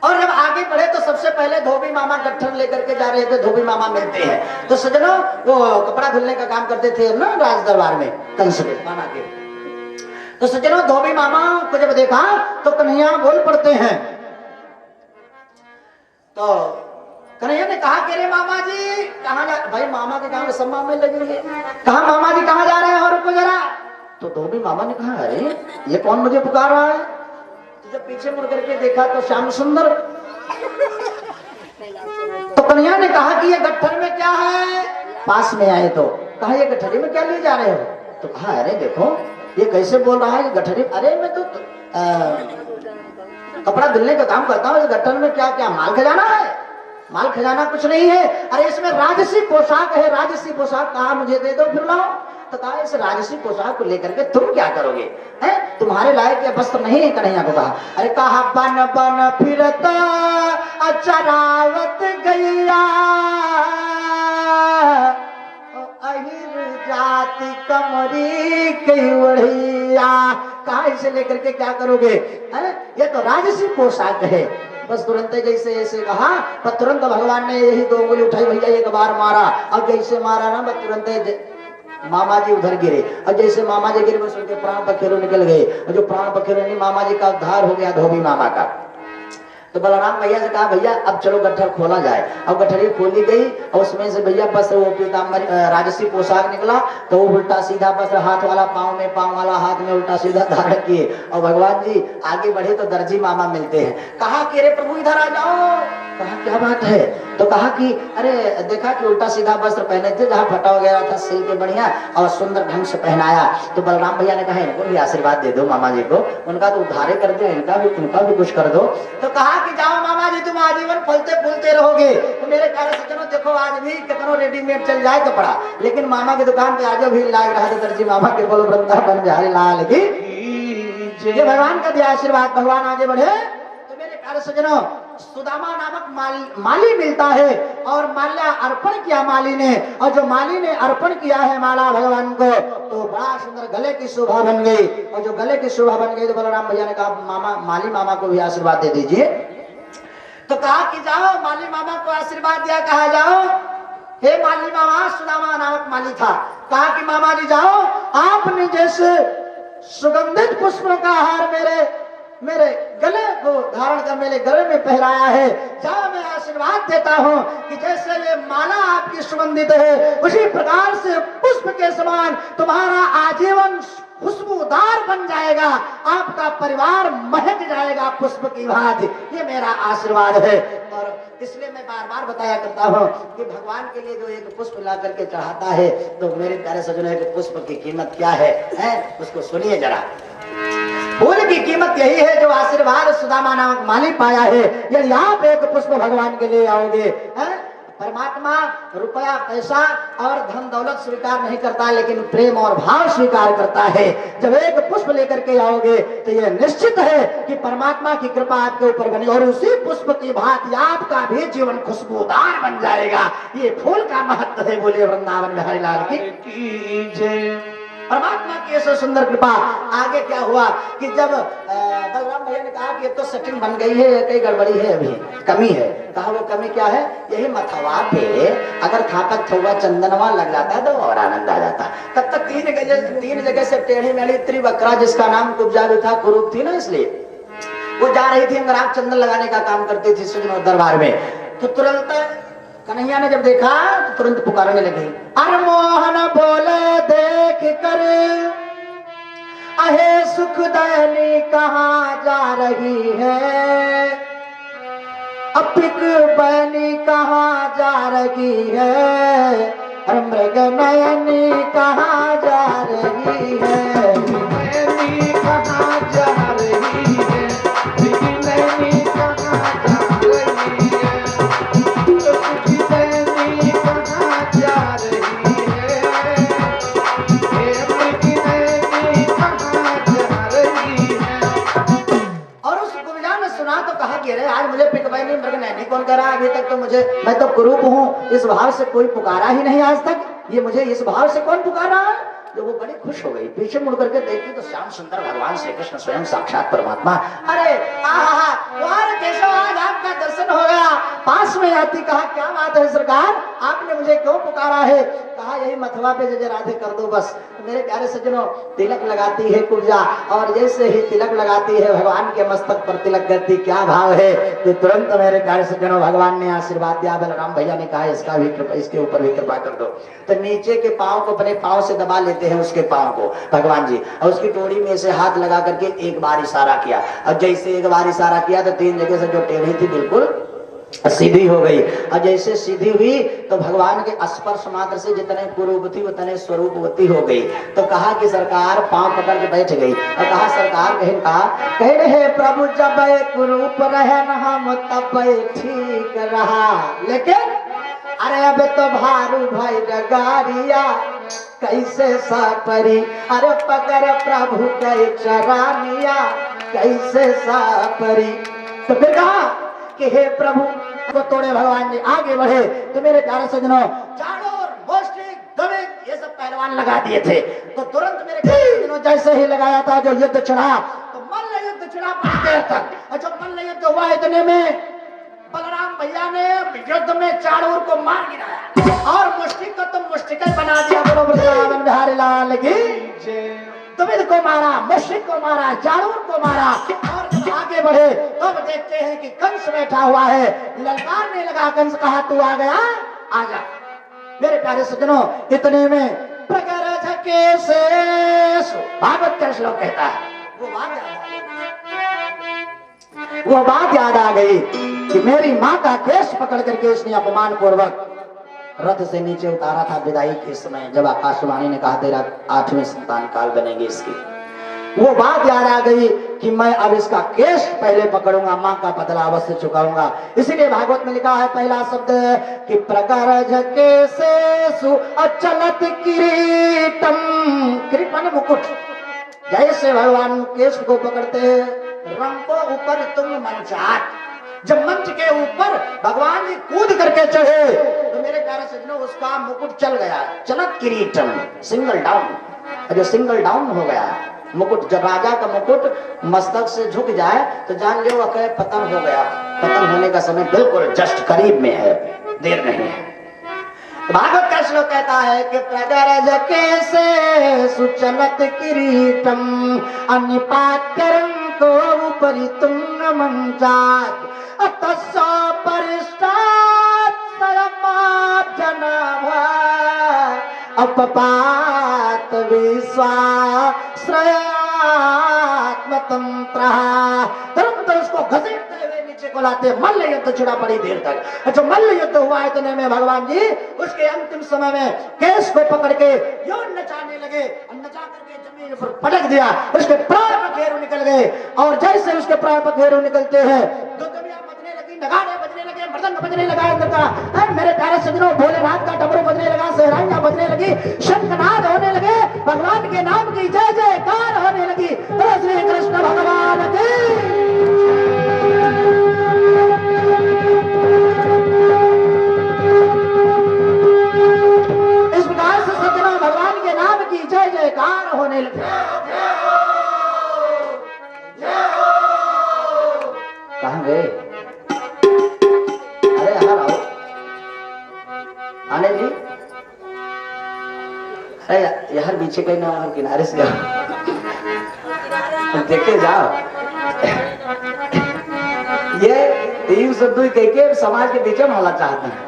और जब आगे बढ़े तो सबसे पहले धोबी मामा गट्ठर लेकर के जा रहे थे। धोबी मामा मिलते हैं तो सज्जनों वो कपड़ा धुलने का काम करते थे ना राज दरबार में कंस के मामा के। तो सज्जनों धोबी मामा को जब देखा तो कन्हैया बोल पड़ते हैं। तो कन्हैया ने कहा कि अरे मामा जी कहाँ जा, भाई मामा के काम सब मामे लगेंगे, कहा मामा जी कहाँ जा रहे हैं और रुको जरा। तो धोबी मामा ने कहा अरे ये कौन मुझे पुकार रहा है? जब पीछे मुड़ करके देखा तो श्याम सुंदर। तो कन्हैया ने कहा कि ये गट्ठर में क्या है? पास में आए तो कहा ये गठरी में क्या लिए जा रहे हो? तो कहा अरे देखो ये कैसे बोल रहा है गठरी, अरे मैं तो कपड़ा धुलने का काम करता हूँ, इस गट्ठर में क्या क्या माल खजाना है? माल खजाना कुछ नहीं है, अरे इसमें राजसी पोशाक है, राजसी पोशाक कहा मुझे दे दो फिर लाओ। तो कहा इस राजसी पोशाक को लेकर के तुम क्या करोगे? हैं तुम्हारे लायक ये वस्त्र नहीं है। कन्हैया को कहा अरे कहा बन बन फिरता अचरावत गैया अहिर जाति कमरी कई बढ़िया। कहा इसे लेकर के क्या करोगे? है ये तो राजसी पोशाक है। बस तुरंत जैसे ऐसे कहा पर तुरंत भगवान ने यही दो उंगली उठाई, भैया एक बार मारा, अब जैसे मारा ना बस तुरंत मामा जी उधर गिरे, और जैसे मामा जी गिरे बस उनके प्राण पखेरु निकल गए, और जो प्राण पखेरु नहीं मामा जी का उद्धार हो गया धोबी मामा का। तो बलराम भैया से कहा भैया अब चलो गट्ठर खोला जाए। अब गठरी खोली गई और उसमें से भैया बस वो पीताम्बर राजसी पोशाक निकला। तो वो उल्टा सीधा बस हाथ वाला पाँव में, पाँव वाला हाथ में उल्टा सीधा धारण किए और भगवान जी आगे बढ़े तो दर्जी मामा मिलते हैं। कहा कि अरे प्रभु इधर आ जाओ। कहा क्या बात है? तो कहा कि अरे देखा कि उल्टा सीधा वस्त्र पहने थे, जहाँ फटा वगैरह था सिल के बढ़िया और सुंदर ढंग से पहनाया। तो बलराम भैया ने कहा इनको भी आशीर्वाद दे दो मामा जी को, उनका तो उद्धार कर दो, इनका भी कुछ कर दो। तो कहा कि जाओ मामा जी तुम आजीवन फलते फूलते रहोगे। तो मेरे प्यारे सज्जनों देखो आज भी कितनों रेडीमेड चल जाए कपड़ा, लेकिन मामा की दुकान पे आज भी लाग रहा है दर्जी मामा के बोलो वृंदावन बिहारी लाल की। ये भगवान का दिया आशीर्वाद। भगवान आगे बढ़े तो मेरे प्यारे सज्जनों सुदामा नामक माली मिलता है और माल्या अर्पण किया माली ने, और जो माली ने अर्पण किया है माला भगवान को तो बड़ा सुंदर गले की शोभा बन गई। और जो गले की शोभा बन गई तो बलराम भैया ने कहा मामा माली मामा को भी आशीर्वाद दे दीजिए। तो कहा कि जाओ माली मामा को आशीर्वाद दिया। कहा जाओ हे माली मामा, सुदामा नामक माली था। कहा कि मामा जी जाओ, आपने जैसे सुगंधित पुष्पों का हार मेरे मेरे गले को धारण कर मेरे गले में पहराया है। जहाँ मैं आशीर्वाद देता हूँ कि जैसे ये माला आपकी सुगंधित है, उसी प्रकार से पुष्प के समान तुम्हारा आजीवन खुशबूदार बन जाएगा, आपका परिवार महक जाएगा पुष्प की भांति। ये मेरा आशीर्वाद है। और इसलिए मैं बार बार बताया करता हूँ कि भगवान के लिए जो एक पुष्प ला करके चढ़ाता है, तो मेरे प्यारे सज्जनों के पुष्प की कीमत क्या है उसको सुनिए जरा। फूल की कीमत यही है जो आशीर्वाद सुदामा नामक माली पाया है। यदि आप एक पुष्प भगवान के लिए आओगे, परमात्मा रुपया पैसा और धन दौलत स्वीकार नहीं करता, लेकिन प्रेम और भाव स्वीकार करता है। जब एक पुष्प लेकर के आओगे तो यह निश्चित है कि परमात्मा की कृपा आपके ऊपर बनी और उसी पुष्प की भांति आपका भी जीवन खुशबूदार बन जाएगा। ये फूल का महत्व है। बोले वृंदावन बिहारी लाल की जय। परमात्मा की ऐसा सुंदर कृपा। आगे क्या हुआ कि जब बलराम भैया ने कहा कि ये तो सेटिंग बन गई है, कई गड़बड़ी है, अभी कमी है। कहा वो कमी क्या है? यही मथवा पे अगर थापक थोड़ा चंदनवा लग जाता तो और आनंद आ जाता। तब तक तीन जगह से टेढ़ी मेढ़ी त्रिवक्रा, जिसका नाम कुब्जा भी था, कुरूप थी ना, इसलिए वो जा रही थी अंगराग चंदन लगाने का काम करती थी सुजनों दरबार में। तो तुरंत कन्हैया ने जब देखा तो तुरंत पुकारने लगी, अरे मोहन बोले देख कर, अहे सुखदैनी कहाँ जा रही है, अपिक बैनी कहाँ जा रही है, अरे मृग नयनी कहाँ जा रही है, नयनी कहाँ जा रही है, मृग नयनी कहाँ जा रही है, आज मुझे पिकवाई नहीं, मृग नैनी कौन करा? अभी तक तो मुझे, मैं तो कुरूप हूँ, इस भाव से कोई पुकारा ही नहीं आज तक। ये मुझे इस भाव से कौन पुकारा? जो वो बड़ी खुश हो गई, पीछे मुड़ करके देखी तो श्याम सुंदर भगवान श्री कृष्ण स्वयं साक्षात परमात्मा। अरे केशव, आज आपका दर्शन हो गया। पास में आती कहा, क्या बात है सरकार, आपने मुझे क्यों पुकारा है? कहा यही मथवा पे जय राधे कर दो बस। मेरे प्यारे सज्जनों, तिलक लगाती है कुब्जा, और जैसे ही तिलक लगाती है भगवान के मस्तक पर तिलक करती, क्या भाव है कि तुरंत मेरे प्यारे सज्जनों भगवान ने आशीर्वाद दिया। बलराम भैया ने कहा इसका भी कृपा, इसके ऊपर भी कृपा कर दो। तो नीचे के पांव को अपने पांव से दबा लेते हैं, उसके पांव को भगवान जी, और उसकी टोड़ी में से हाथ लगा करके एक बार इशारा किया। और जैसे एक बार इशारा किया तो तीन जगह से जो टेढ़ी थी बिल्कुल सीधी हो गई। और जैसे सीधी हुई तो भगवान के स्पर्श मात्र से जितने कुरूप थी उतने स्वरूपवती हो गई। तो कहा कि सरकार, पांव पकड़ के बैठ गई और कहा सरकार, कह रहे प्रभु जब कुरूप रहे न हम तब ठीक रहा, लेकिन अरे अब तो भारू भाई डगारिया कैसे सापरी, अरे पकड़ प्रभु के चरानिया कैसे सापरी। तो फिर कहा कि हे प्रभु को तोड़े भगवान जी आगे बढ़े। तो मेरे प्यारे सज्जनों, चाणूर, मुष्टिक, गणित ये सब पहलवान लगा दिए थे। तो तुरंत मेरे प्यारे सज्जनों जैसे ही लगाया था जो युद्ध चढ़ा, तो मल्ल युद्ध चढ़ा बड़ी देर तक। और जब मल्ल युद्ध हुआ इतने में बलराम भैया ने युद्ध में चाणूर को मार गिराया और मुष्टिक को तो मुष्टिक बना दिया। बोलो वृंदावन बिहारी लाल की जय। दुविध को मारा, मुश्रिक को मारा, चाणूर को मारा। और जब आगे बढ़े तो अब देखते हैं कि कंस बैठा हुआ है, ललकारने लगा। कंस कहा तू आ गया, आजा। मेरे प्यारे सज्जनों, इतने में प्रगर झके से भागवत का श्लोक कहता है, वो बात याद आ गई कि मेरी माँ का केस पकड़ करके इसने अपमान पूर्वक रथ से नीचे उतारा था विदाई के समय, जब आकाशवाणी ने कहा तेरा 8वें संतान काल बनेगी इसकी। वो बात याद आ गई कि मैं अब इसका केस पहले पकड़ूंगा, माँ का बदला अवश्य चुकाऊंगा। इसीलिए भागवत में लिखा है पहला शब्द कि प्रकार झके से अचलत किरीटम, किरीटम मुकुट। जैसे भगवान केश को पकड़ते हैं, रंग को ऊपर तुम मंचाट, जब मंच के ऊपर भगवान जी कूद करके चढ़े तो मेरे प्यारे सज्जनों उसका मुकुट चल गया, चलत किरीटम, सिंगल डाउन। जो सिंगल डाउन हो गया मुकुट, जब राजा का मुकुट मस्तक से झुक जाए तो जान लो पतन हो गया। पतन होने का समय बिल्कुल जस्ट करीब में है, देर नहीं है। भागवत का श्लोक कहता है कि प्रगर झके से सुचलत किरीटम अनिपात्यरं को उपरि तुंग मंचात तस्सा परिष्टात् स्वयमाप जनाभा अपपात विश्वाश्रयात्मतंत्र। धर्मपुत्र उसको घसीटते हुए नीचे को लाते, मल्ल युद्ध छिड़ा पड़ी देर तक। अच्छा मल्ल युद्ध हुआ इतने में भगवान जी उसके अंतिम समय में केस को पकड़ के यूं नचाने लगे, नचा करके जमीन पर पटक दिया, उसके प्राण पखेरु निकल गए। और जैसे उसके प्राण पखेरु निकलते हैं दुनिया बजने लगी, नगाड़े बजने लगे, मृदंग बजने लगा, अंदर का मेरे प्यारे सज्जनों भोलेनाथ का डमरू बजने लगा, सहराइयां बजने लगी, शंखनाद होने लगे, भगवान के नाम की जय जयकार होने लगी। तो श्री कृष्ण भगवान की इस प्रकार से सज्जनों भगवान के नाम की जय जयकार होने लगी। कहाँ गए? अरे यहाँ आओ आने जी। अरे यार पीछे कहीं ना और किनारे से जाओ, देखे जाओ। ये 302 कह के समाज के बीच में होला चाहते हैं।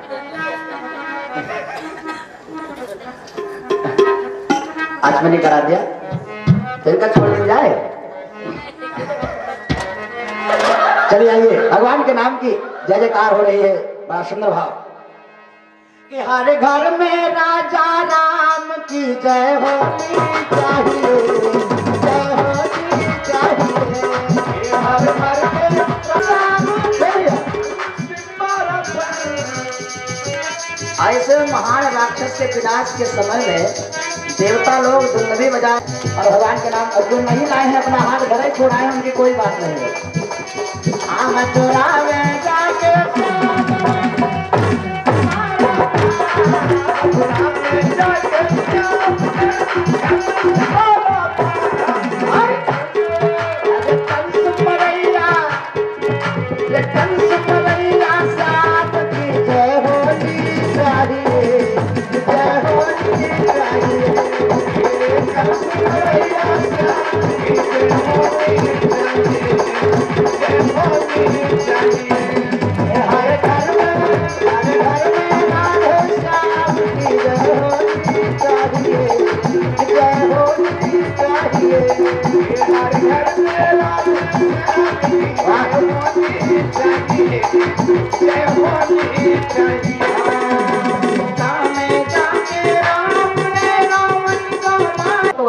आज मैंने करा दिया तो इनका छोड़ दिया जाए। चलिए आइए, भगवान के नाम की जय जयकार हो रही है। बड़ा सुंदर भाव कि हर घर में राजा राम की जय होनी चाहिए, जय होनी चाहिए। हर घर में राम ऐसे महान राक्षस के विनाश के समय में देवता लोग दुंदभी बजाए और भगवान के नाम अर्जुन नहीं लाए हैं, अपना हाथ घरे छोड़ाए, उनकी कोई बात नहीं है। आम चुरावे जाके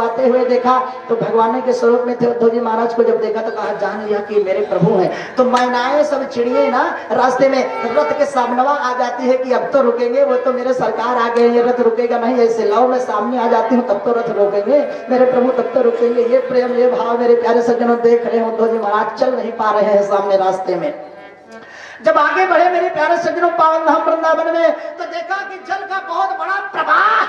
आते हुए देखा तो भगवान के स्वरूप में थे। उद्धव जी महाराज को जब देखा तो कहा जान लिया कि मेरे प्रभु हैं। तो मैनाएं सब चिड़िए ना रास्ते में रथ के सामनवा आ जाती है कि अब तो रुकेंगे, वो तो मेरे सरकार आ गए, ये रथ रुकेगा नहीं। ऐसे लव में सामने आ जाती हूँ तब तो रथ रोकेंगे मेरे प्रभु, तब तो रुकेंगे। ये प्रेम ये भाव मेरे प्यारे सज्जनों देख रहे हैं। उद्धव जी महाराज चल नहीं पा रहे हैं सामने रास्ते में। जब आगे बढ़े मेरे प्यारे सज्जनों पावन धाम वृंदावन में तो देखा कि जल का बहुत बड़ा प्रवाह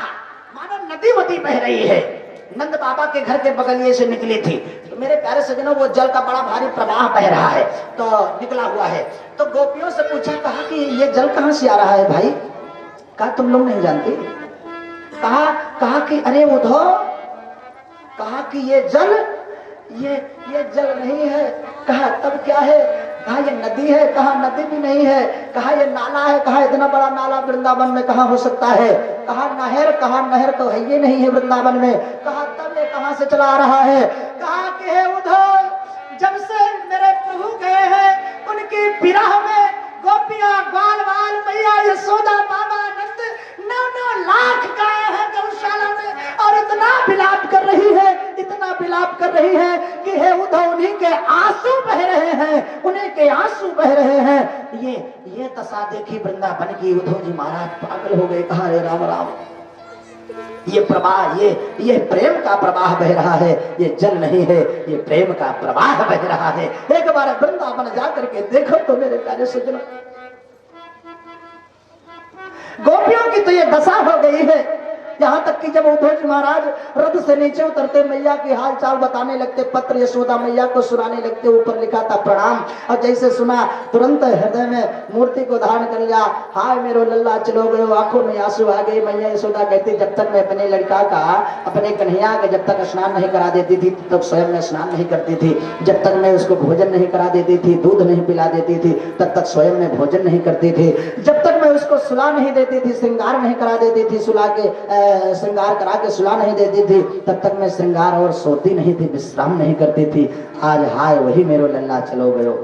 मानो नदी वती बह रही है। नंद बाबा के घर के बगलिए से निकली थी। तो मेरे प्यारे सज्जनों वो जल का बड़ा भारी प्रवाह बह रहा है तो निकला हुआ है। तो गोपियों से पूछा, कहा कि ये जल कहाँ से आ रहा है भाई? कहा तुम लोग नहीं जानते? कहा कि अरे उद्धव, कहा कि ये जल जल नहीं है। कहा तब क्या है? कहा ये नदी है। कहा नदी भी नहीं है। कहा ये नाला है। कहा इतना बड़ा नाला वृंदावन में कहाँ हो सकता है? कहा नहर। कहा नहर तो है ये नहीं है वृंदावन में। कहा तब ये कहाँ से चला आ रहा है? कहा कि हे उद्धव, जब से मेरे प्रभु गए हैं उनकी विरह में गोपियां ग्वाल बाल मैया यशोदा बाबा नंद 9 लाख गाय हैं गौशाला में और इतना विलाप कर रही है, इतना विलाप कर रही है कि हे उद्धव उन्हीं के आंसू बह रहे हैं, उन्हीं के आंसू बह रहे हैं। ये दशा देखी वृंदावन की। उद्धव जी महाराज पागल हो गए। कहा रे राम राम, ये प्रवाह ये प्रेम का प्रवाह बह रहा है, ये जल नहीं है, ये प्रेम का प्रवाह बह रहा है। एक बार वृंदावन जाकर के देखो तो मेरे प्यारे सज्जनों, गोपियों की तो ये दशा हो गई है यहाँ तक कि जब उद्धव जी महाराज रथ से नीचे उतरते, मैया की हाल चाल बताने लगते, पत्र यशोदा मैया को सुनाने लगते, ऊपर लिखा था प्रणाम, और जैसे सुना तुरंत हृदय में मूर्ति को धारण कर लिया। हाय मेरो लल्ला चलो गयो, आंखों में आंसू आ गए। मैया यशोदा कहती जब तक मैं अपने लड़का का, अपने कन्हैया का जब तक स्नान नहीं करा देती थी तब तक स्वयं में स्नान नहीं करती थी, जब तक मैं उसको भोजन नहीं करा देती थी, दूध नहीं पिला देती थी, तब तक स्वयं में भोजन नहीं करती थी, जब तक मैं उसको सुला नहीं देती थी, श्रृंगार नहीं करा देती थी, सुला के श्रृंगार करा के सुला नहीं देती थी, तब तक मैं श्रृंगार और सोती नहीं थी, विश्राम नहीं करती थी। आज हाय वही मेरो लल्ला चलो गयो।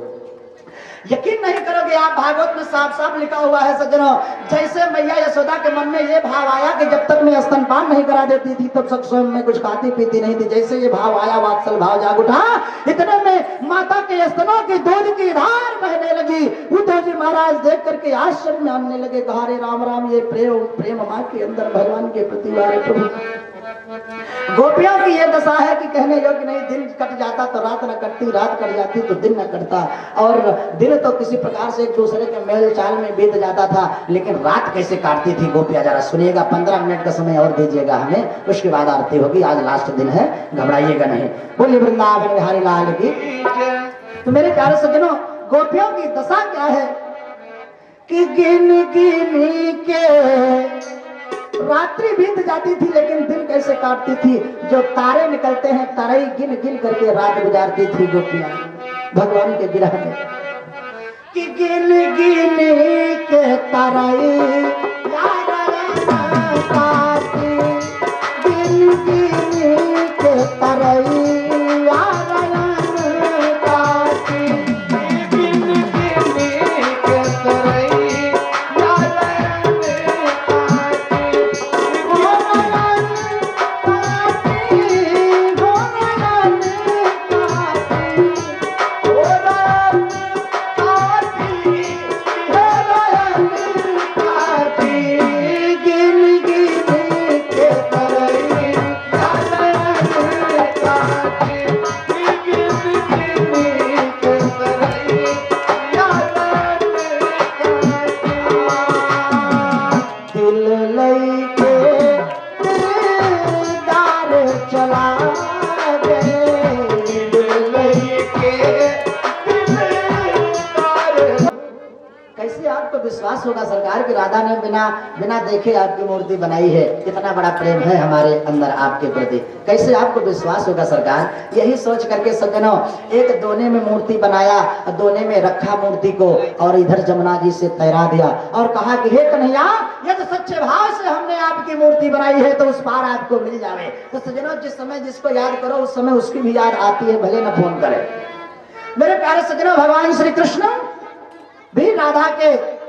यकीन नहीं करोगे आप, भागवत में साफ साफ लिखा हुआ है सज्जनों, जैसे मैया यशोदा के मन में ये भाव आया कि जब तक मैं स्तनपान नहीं करा देती थी तब तक स्वयं में कुछ खाती पीती नहीं थी, जैसे ये भाव आया वात्सल भाव जाग उठा, इतने में माता के स्तनों की दूध की धार बहने लगी। उद्धव जी महाराज देख करके आश्चर्य में आने लगे, कहा रे राम राम, ये प्रेम माँ के अंदर भगवान के प्रति वाले प्रभु। गोपियों की यह दशा है कि कहने योग्य नहीं, दिन कट जाता तो रात न कटती, रात कट जाती तो दिन न कटता, और दिन तो किसी प्रकार से एक दूसरे के मेल चाल में बीत जाता था, लेकिन रात कैसे काटती थी गोपियां, जरा सुनिएगा। 15 मिनट का समय और दीजिएगा हमें, उसके बाद आरती होगी। आज लास्ट दिन है, घबराइएगा नहीं। बोलिए वृंदावन बिहारी लाल की। तो मेरे प्यारे सज्जनों, गोपियों की दशा क्या है कि गिन गिन के रात्रि बीत जाती थी, लेकिन दिन कैसे काटती थी, जो तारे निकलते हैं तारे गिन गिन करके रात गुजारती थी गोपियां भगवान के विरह में। कि गिन गिन के तारे गिन गिन के तारे विश्वास होगा सरकार की राधा ने बिना देखे आपकी मूर्ति बनाई है, इतना बड़ा प्रेम है हमारे अंदर आपके प्रति, कैसे आपको विश्वास होगा सरकार। यही सोच करके सज्जनों एक दोने में मूर्ति बनाया, दोने में रखा मूर्ति को, और इधर जमुना जी से तैरा दिया और कहा कि हे कन्हैया, यदि सच्चे भाव से हमने आपकी मूर्ति बनाई है तो उस पार आपको मिल जावे। तो सज्जनों जिस समय जिसको याद करो उस समय उसकी भी याद आती है, भले न फोन करे। मेरे प्यारे सज्जनों, भगवान श्री कृष्ण भी राधा के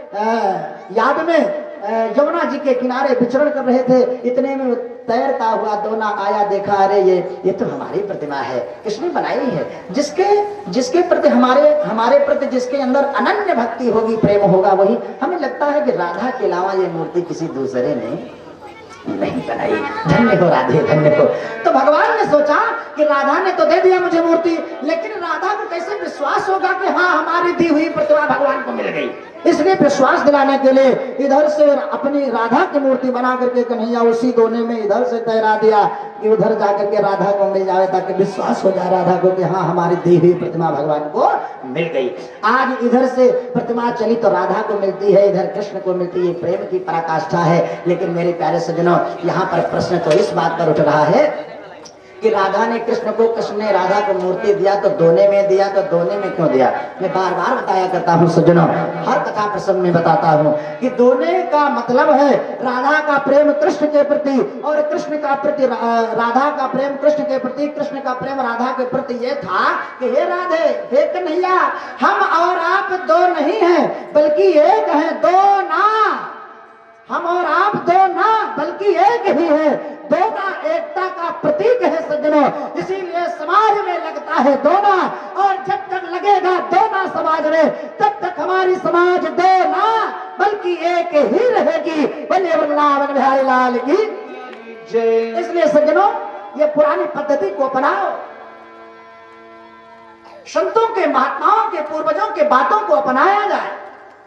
याद में यमुना जी के किनारे विचरण कर रहे थे, इतने में तैरता हुआ दोना आया, देखा अरे ये तो हमारी प्रतिमा है, किसने बनाई है। जिसके प्रति हमारे प्रति जिसके अंदर अनन्य भक्ति होगी, प्रेम होगा, वही हमें लगता है कि राधा के अलावा ये मूर्ति किसी दूसरे ने नहीं बनाई। धन्य हो राधे, धन्य हो। तो भगवान ने सोचा कि राधा ने तो दे दिया मुझे मूर्ति, लेकिन राधा को कैसे विश्वास होगा कि हाँ हमारी दी हुई प्रतिमा भगवान को मिल गई। इसलिए विश्वास दिलाने के लिए इधर से अपनी राधा की मूर्ति बना करके कन्हैया उसी दोने में इधर से तैरा दिया कि उधर जाकर के राधा को मिल जाए, ताकि विश्वास हो जाए राधा को कि हाँ हमारी दी हुई प्रतिमा भगवान को मिल गई। आज इधर से प्रतिमा चली तो राधा को मिलती है, इधर कृष्ण को मिलती है, प्रेम की पराकाष्ठा है। लेकिन मेरे प्यारे सज्जनों, यहाँ पर प्रश्न तो इस बात पर उठ रहा है कि राधा ने कृष्ण को, कृष्ण ने राधा को मूर्ति दिया तो दोने में दिया, तो दोने में क्यों दिया। मैं बार बार बताया करता हूँ सज्जनों, हर कथा प्रसंग में बताता हूँ कि दोने का मतलब है राधा का प्रेम कृष्ण के प्रति, और कृष्ण का प्रति राधा का प्रेम कृष्ण के प्रति, कृष्ण का प्रेम राधा के प्रति ये था कि हे राधे, हे कन्हैया, हम और आप दो नहीं है बल्कि एक है, दो ना, हम और आप दो ना बल्कि एक ही है। दोना एकता का प्रतीक है सज्जनों, इसीलिए समाज में लगता है दोना, और जब तक लगेगा दोना समाज में तब तक हमारी समाज दो ना बल्कि एक ही रहेगी। बोलिए वृंदावन बिहारी लाल की जय। इसलिए सज्जनों ये पुरानी पद्धति को अपनाओ, संतों के, महात्माओं के, पूर्वजों के बातों को अपनाया जाए,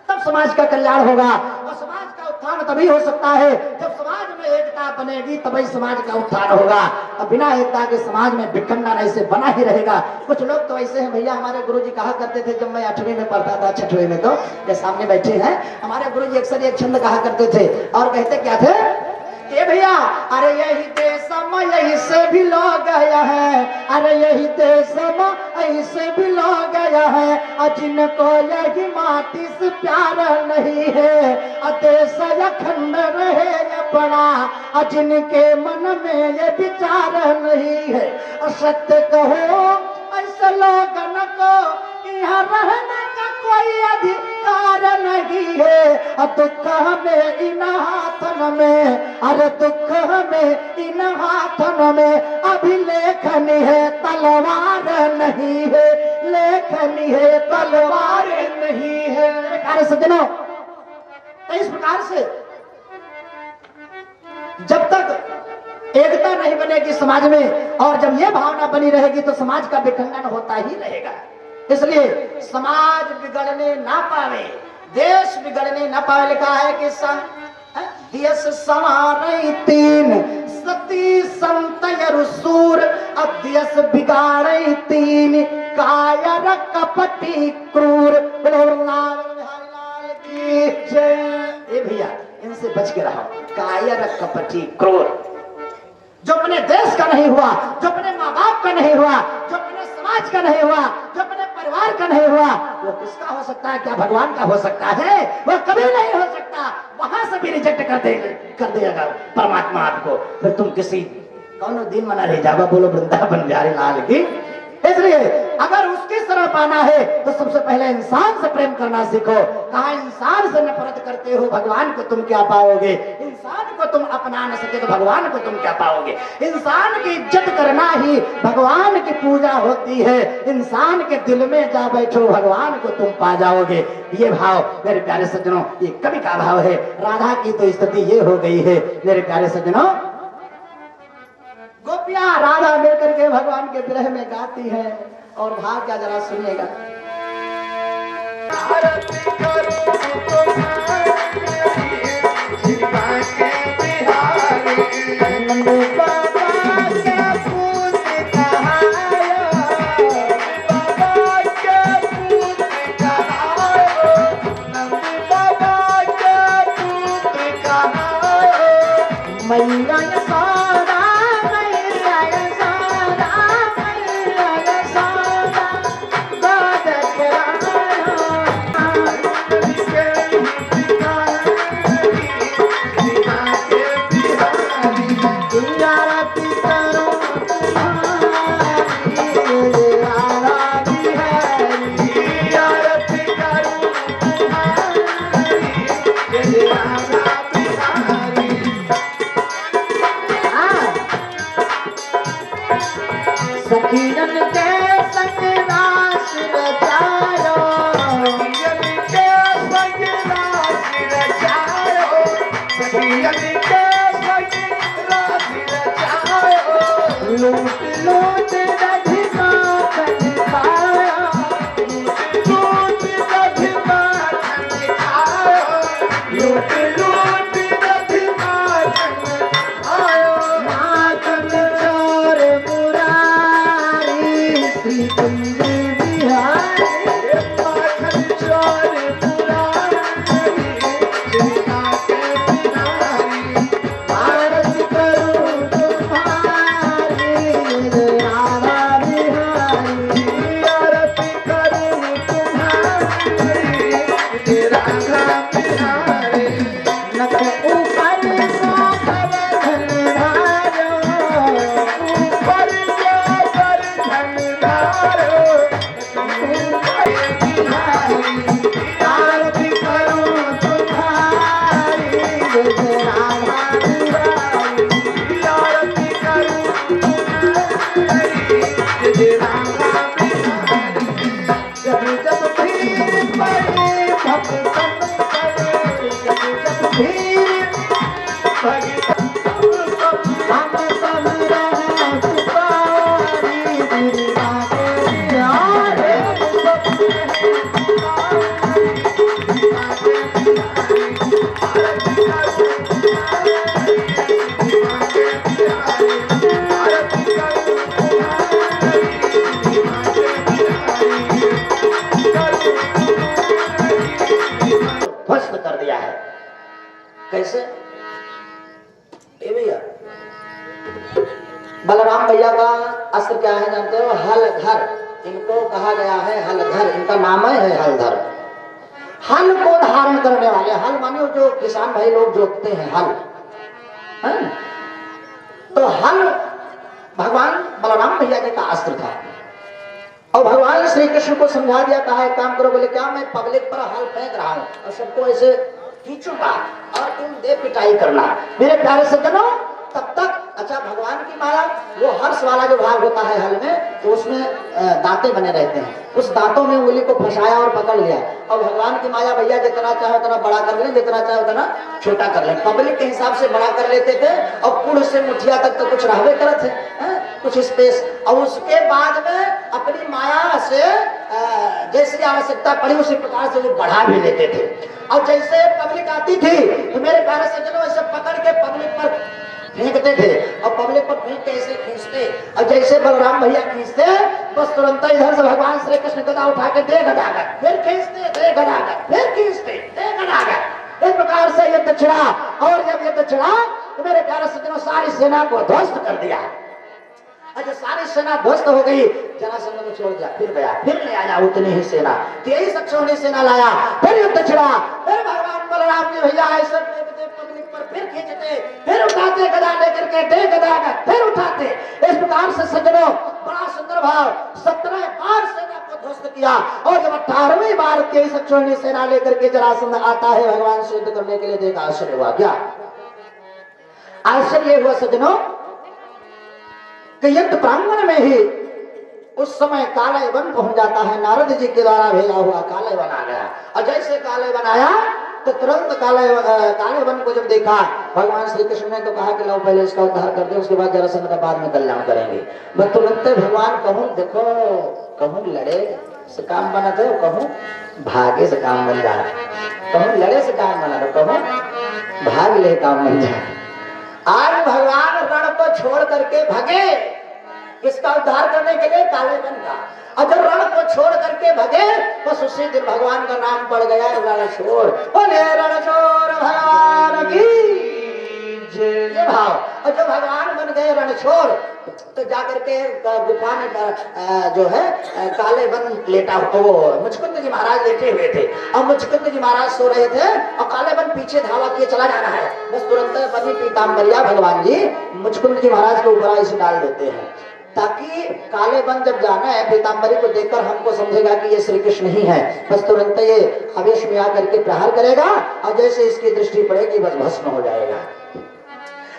तब समाज का कल्याण होगा। और समाज का उत्थान तभी हो सकता है जब समाज में एकता एकता बनेगी तभी समाज का उत्थान होगा। और बिना एकता के समाज में विखंडन ऐसे बना ही रहेगा। कुछ लोग तो ऐसे हैं भैया, हमारे गुरुजी कहा करते थे जब मैं 8वीं में पढ़ता था, 6वीं में, तो ये सामने बैठे हैं हमारे गुरुजी अक्सर एक छंद कहा करते थे और कहते क्या थे, ए भैया अरे यही देश यही से भी लो गया है, अरे यही देश ऐसे भी लो गया है, जिनको यही माटी से प्यार नहीं है, देश अखंड रहे ये बड़ा, जिनके मन में ये विचार नहीं है। सत्य कहो ऐसे लोगन को यहाँ रहने का कोई अधिकार नहीं है। दुख हमें इन हाथन में, अरे दुख हमें इन हाथन में, अभी लेखनी है तलवार नहीं है, लेखनी है तलवार नहीं है। कार्य सज्जनों, तो इस प्रकार से जब तक एकता नहीं बनेगी समाज में और जब यह भावना बनी रहेगी तो समाज का विखंडन होता ही रहेगा। इसलिए समाज बिगड़ने ना पावे, देश बिगड़ने ना पावे। लिखा है कि देश संवारे तीन, सती संत सूर, देश बिगाड़े तीन, कायर कपटी क्रूर। बिहारी की जय। भैया इनसे बच के रहो, कायर कपटी क्रूर। जो अपने देश का नहीं हुआ, जो अपने माँ बाप का नहीं हुआ, जो अपने समाज का नहीं हुआ, जो अपने परिवार का नहीं हुआ, वो किसका हो सकता है? क्या भगवान का हो सकता है? वो कभी नहीं हो सकता। वहां से भी रिजेक्ट कर देगा परमात्मा आपको। फिर तुम किसी कौन दिन मना रह जाओ, बोलो वृंदावन बिहारी लाल की। इसलिए अगर उसकी शरण पाना है तो सबसे पहले इंसान से प्रेम करना सीखो। कहा इंसान से नफरत करते हो, भगवान को तुम क्या पाओगे? इंसान को तुम अपना न सके तो भगवान को तुम क्या पाओगे? इंसान की इज्जत करना ही भगवान की पूजा होती है। इंसान के दिल में जा बैठो, भगवान को तुम पा जाओगे। ये भाव मेरे प्यारे सज्जनों, ये कवि का भाव है। राधा की तो स्थिति ये हो गई है मेरे प्यारे सज्जनों, गोपियां राधा मिलकर के भगवान के विरह में गाती है और भाव क्या जरा सुनिएगा। मैया सखीजन के संग रास रचायो, सखीजन के संग रास कैसे? ए भैया, बलराम भैया का अस्त्र क्या है जानते हो? हलधर। इनको कहा गया है हलधर, इनका नाम है हलधर। हल को धारण करने वाले, हल मानियो जो किसान भाई लोग जोतते हैं, हल है? तो हल भगवान बलराम भैया जी का अस्त्र था। और भगवान श्री कृष्ण को समझा दिया, कहा एक काम करो, बोले क्या? मैं पब्लिक पर हल फेंक रहा हूं और सबको ऐसे खींचूंगा और तुम दे पिटाई करना। मेरे प्यारे सज्जनों, तब तक अच्छा भगवान की माया, वो हर्ष वाला जो भाग होता है हल में, तो उसमें दांतें बने रहते हैं। उस दांतों में उंगली को फंसाया और पकड़ लिया। और भगवान की माया भैया जितना चाहे उतना बड़ा कर ले, जितना चाहे उतना छोटा कर ले। पब्लिक के हिसाब से बड़ा कर लेते थे और कुड़ से मुठिया तक तो कुछ रहवे करते थे, कुछ स्पेस। और उसके बाद में अपनी माया से जैसी आवश्यकता पड़ी उसी प्रकार से वो बढ़ा भी लेते थे। और जैसे पब्लिक आती थी तो मेरे प्यारे सज्जनों ऐसे पकड़ के पब्लिक पर फेंकते थे और पब्लिक पर फेंक के ऐसे खींचते। और जैसे बलराम भैया खींचते, बस तुरंत इधर से भगवान श्री कृष्ण गदा उठा के दे गदागर, फिर खींचते, दे गदागर, फिर खींचते, दे गदागर। इस प्रकार से युद्ध छिड़ा। और जब युद्ध छिड़ा तो मेरे प्यारे सज्जनों सारी सेना को ध्वस्त कर दिया। अच्छा, सारी सेना ध्वस्त हो गई, जरासंध को छोड़ दिया, फिर गया, फिर ले आया उतनी ही सेना, 23 अक्षों ने सेना लाया, फिर युद्ध छिड़ा। फिर भगवान बलराम जी भैया ऐसे पब्लिक पर फिर खींचते, फिर उठाते गदा लेकर के, दे गदागर, फिर उठाते। इस प्रकार से सज्जनों बड़ा सुंदर भाव, 17 बार सेना को ध्वस्त किया। और जब 18वीं बार 23 अक्षों ने सेना लेकर के जरासंध आता है भगवान से युद्ध करने के लिए, देखा आश्चर्य हुआ। क्या आश्चर्य हुआ सज्जनों कि युद्ध प्रांगण में ही उस समय काले वन पहुंच जाता है। नारद जी के द्वारा भेजा हुआ काले वन आ गया। और जैसे काले वन आया तो तुरंत काले वन को जब देखा भगवान श्री कृष्ण ने तो कहा कि लो पहले इसका उद्धार कर दे, उसके बाद जरासंध का बाद में कल्याण करेंगे। बस तुरंत भगवान कहूं देखो, कहूं लड़े से काम बना दो, कहूं भागे से काम बन जाए, कहूं लड़े से काम बना दो, कहूं भाग ले काम बन जाए। आज भगवान रण को छोड़ करके भगे किसका उद्धार करने के लिए? काले वन का। और जब रण को छोड़ करके भगे बस उसी दिन भगवान का नाम पड़ गया रणछोड़। बोले रणछोड़ भगवान की ये भाव। और जब भगवान बन गए रणछोड़ तो जाकर के गुफा में जो है काले वन लेटा हुआ, वो मुचकुंद जी महाराज लेटे हुए थे और मुचकुंद जी महाराज सो रहे थे और काले वन पीछे धावा किए चला जा रहा है। बस तुरंत बनी पीताम्बरिया भगवान जी मुचकुंद जी महाराज के ऊपर ऐसे डाल देते हैं ताकि काले वन जब जाना है पीताम्बरी को देखकर हमको समझेगा कि ये श्री कृष्ण ही है। बस तुरंत ये आवेश में आकर के प्रहार करेगा और जैसे इसकी दृष्टि पड़ेगी बस भस्म हो जाएगा।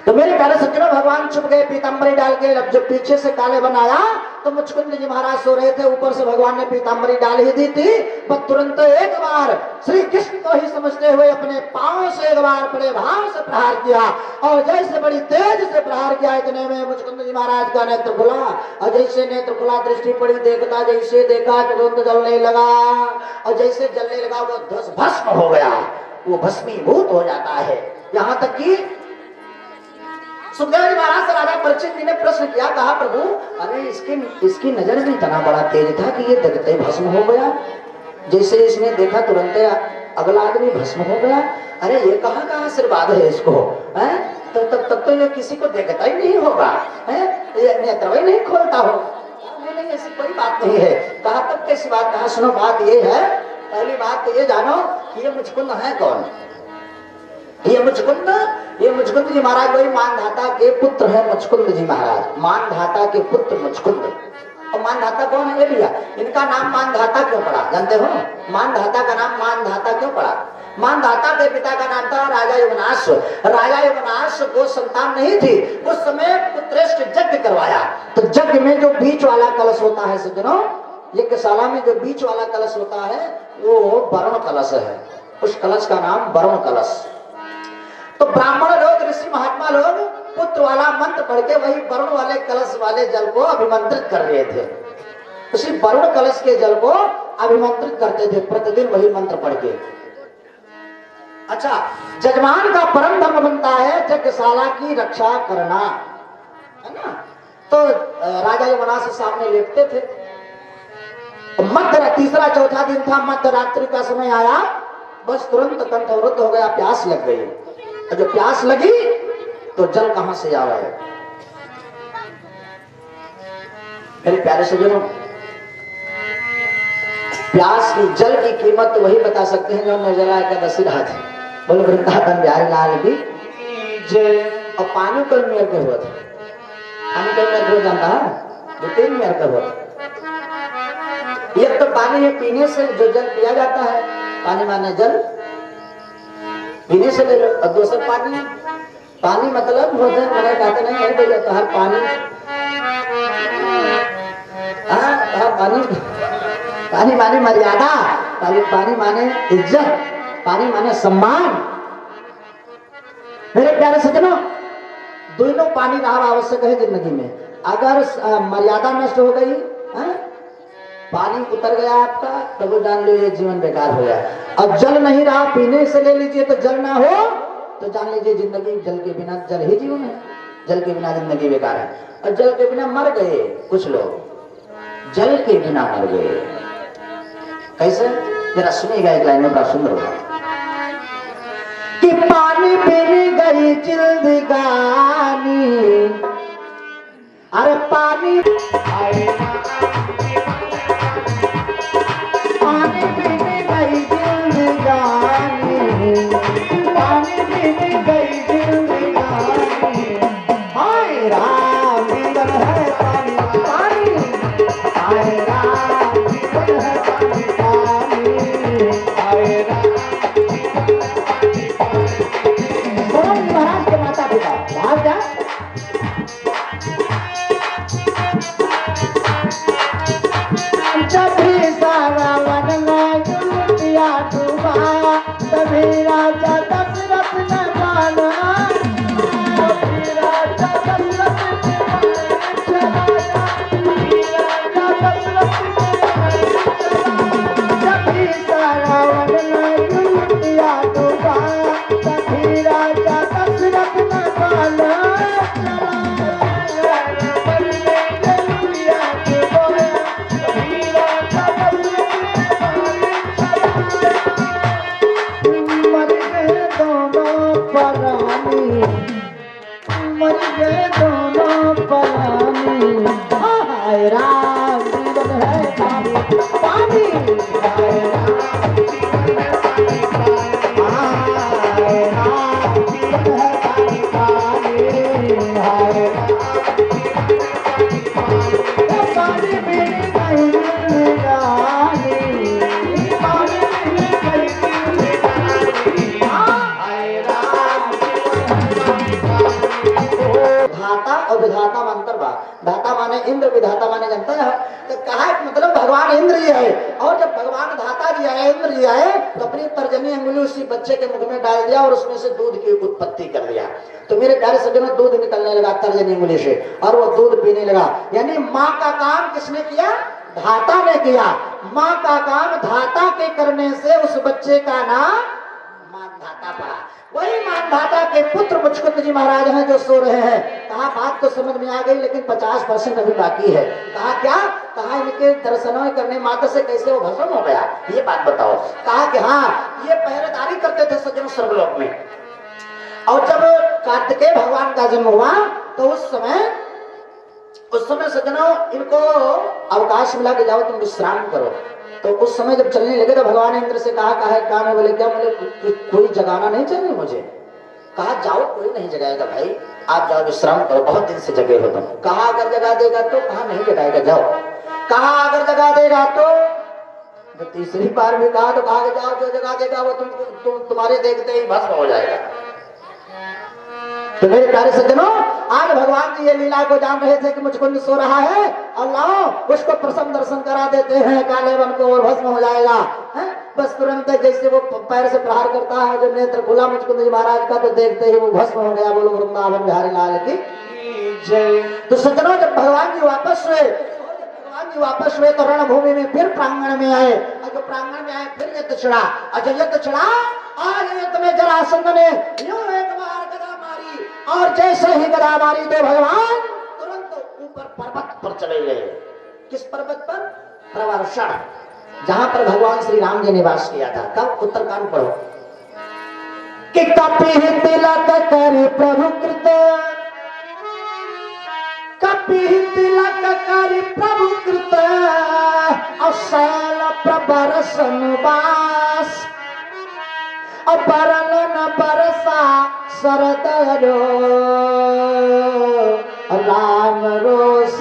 तो मेरे प्यारे सज्जनों भगवान छुप गए पीताम्बरी डाल के। जब पीछे से काले वन आया तो मुचकुंद जी महाराज सो रहे थे, ऊपर से भगवान ने पीताम्बरी डाल ही दी थी। पर तुरंत एक बार श्री कृष्ण को ही समझते हुए अपने पांव से एक बार बड़े भाव से प्रहार किया और जैसे बड़ी तेज से प्रहार किया, इतने में मुचकुंद जी महाराज का नेत्र खुला और जैसे नेत्र खुला दृष्टि पड़ी, देखता जैसे देखा तुरंत जलने लगा और जैसे जलने लगा वो भस्म हो गया, वो भस्मीभूत हो जाता है। यहाँ तक कि सुखदेव जी महाराज से राजा परीक्षित जी ने प्रश्न किया, कहा प्रभु अरे इसकी नजर भी इतना बड़ा तेज था कि ये देखते भस्म हो गया, जैसे इसने देखा तुरंत अगला आदमी भस्म हो गया। अरे ये कहाँ का आशीर्वाद है इसको, है? तो तब तो ये किसी को देखता ही नहीं होगा, है? ये नेत्र ही नहीं खोलता होगा। नहीं ऐसी कोई बात नहीं है। कहा तब कैसी बात? कहा सुनो बात ये है, पहली बात तो ये जानो कि ये मुचकुंद है कौन? ये मुचकुंद जी महाराज वही मानधाता के पुत्र है। मुचकुंद जी महाराज मानधाता के पुत्र मुचकुंद। और मानधाता कौन है भैया? इनका नाम मानधाता क्यों पड़ा जानते हो? मानधाता का नाम मानधाता क्यों पड़ा? मानधाता के पिता का नाम था राजा युवनाश। राजा युवनाश को संतान नहीं थी, उस समय पुत्रेष्ट यज्ञ करवाया। तो यज्ञ में जो बीच वाला कलश होता है सज्जनों, यज्ञशाला में जो बीच वाला कलश होता है वो वरुण कलश है। उस कलश का नाम वरुण कलश। तो ब्राह्मण लोग ऋषि महात्मा लोग पुत्र वाला मंत्र पढ़ के वही वरुण वाले कलश वाले जल को अभिमंत्रित कर रहे थे। उसी वरुण कलश के जल को अभिमंत्रित करते थे प्रतिदिन वही मंत्र पढ़ के। अच्छा, जजमान का परम धर्म बनता है यज्ञशाला की रक्षा करना, है ना? तो राजा युवनाश से सामने लेटते थे। मध्य तीसरा चौथा दिन था, मध्य रात्रि का समय आया, बस तुरंत कंठ अवरुद्ध हो गया, प्यास लग गई। और जो प्यास लगी तो जल कहां से आवे। मेरे प्यारे सज्जनों, प्यास की जल की कीमत तो वही बता सकते हैं जो निर्जला एकादशी रात है। बोलो वृंदावन बिहारी लाल की जय। और पानी कल मेयर के हुआ था, पानी कल मेयर हो जानता है, जो 3 मेयर का हुआ था। एक तो पानी है पीने से, जो जल पिया जाता है, पानी माने जल पीने से ले लो। और दूसरा पानी, पानी मतलब भोजन मैंने कहते नहीं है भैया, तो हर पानी पानी, पानी माने मर्यादा, पानी माने इज्जत, पानी माने सम्मान। मेरे प्यारे सज्जनों, दोनों पानी नहाना आवश्यक है जिंदगी में। अगर मर्यादा नष्ट हो गई, पानी उतर गया आपका, तो वो जान लो ये जीवन बेकार हो गया। अब जल नहीं रहा, पीने से ले लीजिए तो जल ना हो तो जान लीजिए जिंदगी जल के बिना, जल ही जीवन है, जल के बिना जिंदगी बेकार है। और जल के बिना मर गए कुछ लोग, जल के बिना मर गए। कैसे? जरा सुनिएगा, एक लाइन में बड़ा सुंदर होगा कि पानी पीने गई जिंदगानी, अरे पानी पानी पीने गई जिंदगानी, पानी पीने गई जिंदगानी। हाय राम जीवन है पानी पानी, हाय राम जीवन है पानी पानी, हाय राम। महाराज के माता पिता बाहर जा, जब भी सारा वन में जुलूसिया डूबा, तभी राजा दशरथ ने माना, तभी राजा दशरथ ने चलाया, तभी राजा दशरथ ने चलाया। जब भी सारा वन में जुलूसिया डूबा, तभी राजा दशरथ ने माना, मर गए दोनों परानी। हाय राम जीवन है पानी पानी, हाय राम जीवन है पानी पानी, हाय राम जीवन है पानी पानी, हाय राम पानी पीने गई जिंदगानी, पानी पीने गई जिंदगानी, हाय राम धाता और विधाता में अंतर बा। धाता माने इंद्र, विधाता माने जनता है। तो कहा मतलब भगवान इंद्र जी है, और जब भगवान धाता जी आए, इंद्र जी आए, तो अपनी तर्जनी अंगुली उसी बच्चे के मुख में डाल दिया और उसमें से दूध की उत्पत्ति कर दिया। तो मेरे प्यारे सज्जनों, दूध निकलने लगा तर्जनी अंगुली से और वो दूध पीने लगा। यानी माँ का काम किसने किया? धाता ने किया। माँ का काम धाता के करने से उस बच्चे का नाम मानधाता पड़ा। वही मानधाता के पुत्र मुचकुंद जी महाराज हैं जो सो रहे हैं। कहा बात तो समझ में आ गई, लेकिन 50% अभी बाकी है। कहा क्या? कहा इनके दर्शनों करने मात्र से कैसे वो भस्म हो गया, ये बात बताओ। कहा कि हाँ, ये पहरेदारी करते थे सज्जनों स्वर्गलोक में, और जब कार्तिकेय भगवान का जन्म हुआ तो उस समय सज्जनों इनको अवकाश मिला कि जाओ तुम विश्राम करो। तो उस समय जब चलने लगे तो भगवान इंद्र से कहा है काम है? बोले क्या? बोले कोई जगाना नहीं चाहिए मुझे। कहा जाओ, कोई नहीं जगाएगा भाई, आप जाओ विश्राम करो, बहुत दिन से जगे हो तुम। कहा अगर जगा देगा तो? कहा नहीं जगाएगा, जाओ। कहा अगर जगा देगा तो तीसरी बार भी कहा तो कहा जाओ, जो जगा देगा वो तुम्हारे देखते ही भस्म हो जाएगा। तो मेरे प्यारे सज्जनों, आज भगवान जी ये लीला को जान रहे थे कि मुचकुंद सो रहा है, और लाओ उसको प्रसन्न दर्शन करा देते हैं, काले वन को और भस्म हो जाएगा। है? बस तुरंत जैसे वो पैर से प्रहार करता है, जब नेत्र खुला मुचकुंद जी महाराज का तो देखते ही वो भस्म हो गया। बोलो वृंदावन बिहारी लाल की जय। तो सज्जनों, जब भगवान जी वापस हुए तो रणभूमि में फिर प्रांगण में आए, और जो प्रांगण में आए फिर युद्ध छिड़ा, और जब युद्ध छिड़ा, आज युद्ध में जरासंध ने यूं एक बार गदा मारी, और जैसे ही गदा मारी तो भगवान तुरंत ऊपर पर्वत पर चले गए। किस पर्वत पर? प्रवर्षण, जहां पर भगवान श्री राम जी निवास किया था। कब? उत्तरकांड पढ़ो कि कपि तिलक करि प्रभु कृत, कपि तिलक करि प्रभु कृत, अशैल प्रबरसन बास, अबरल न बरसा सरदरो, राम रोष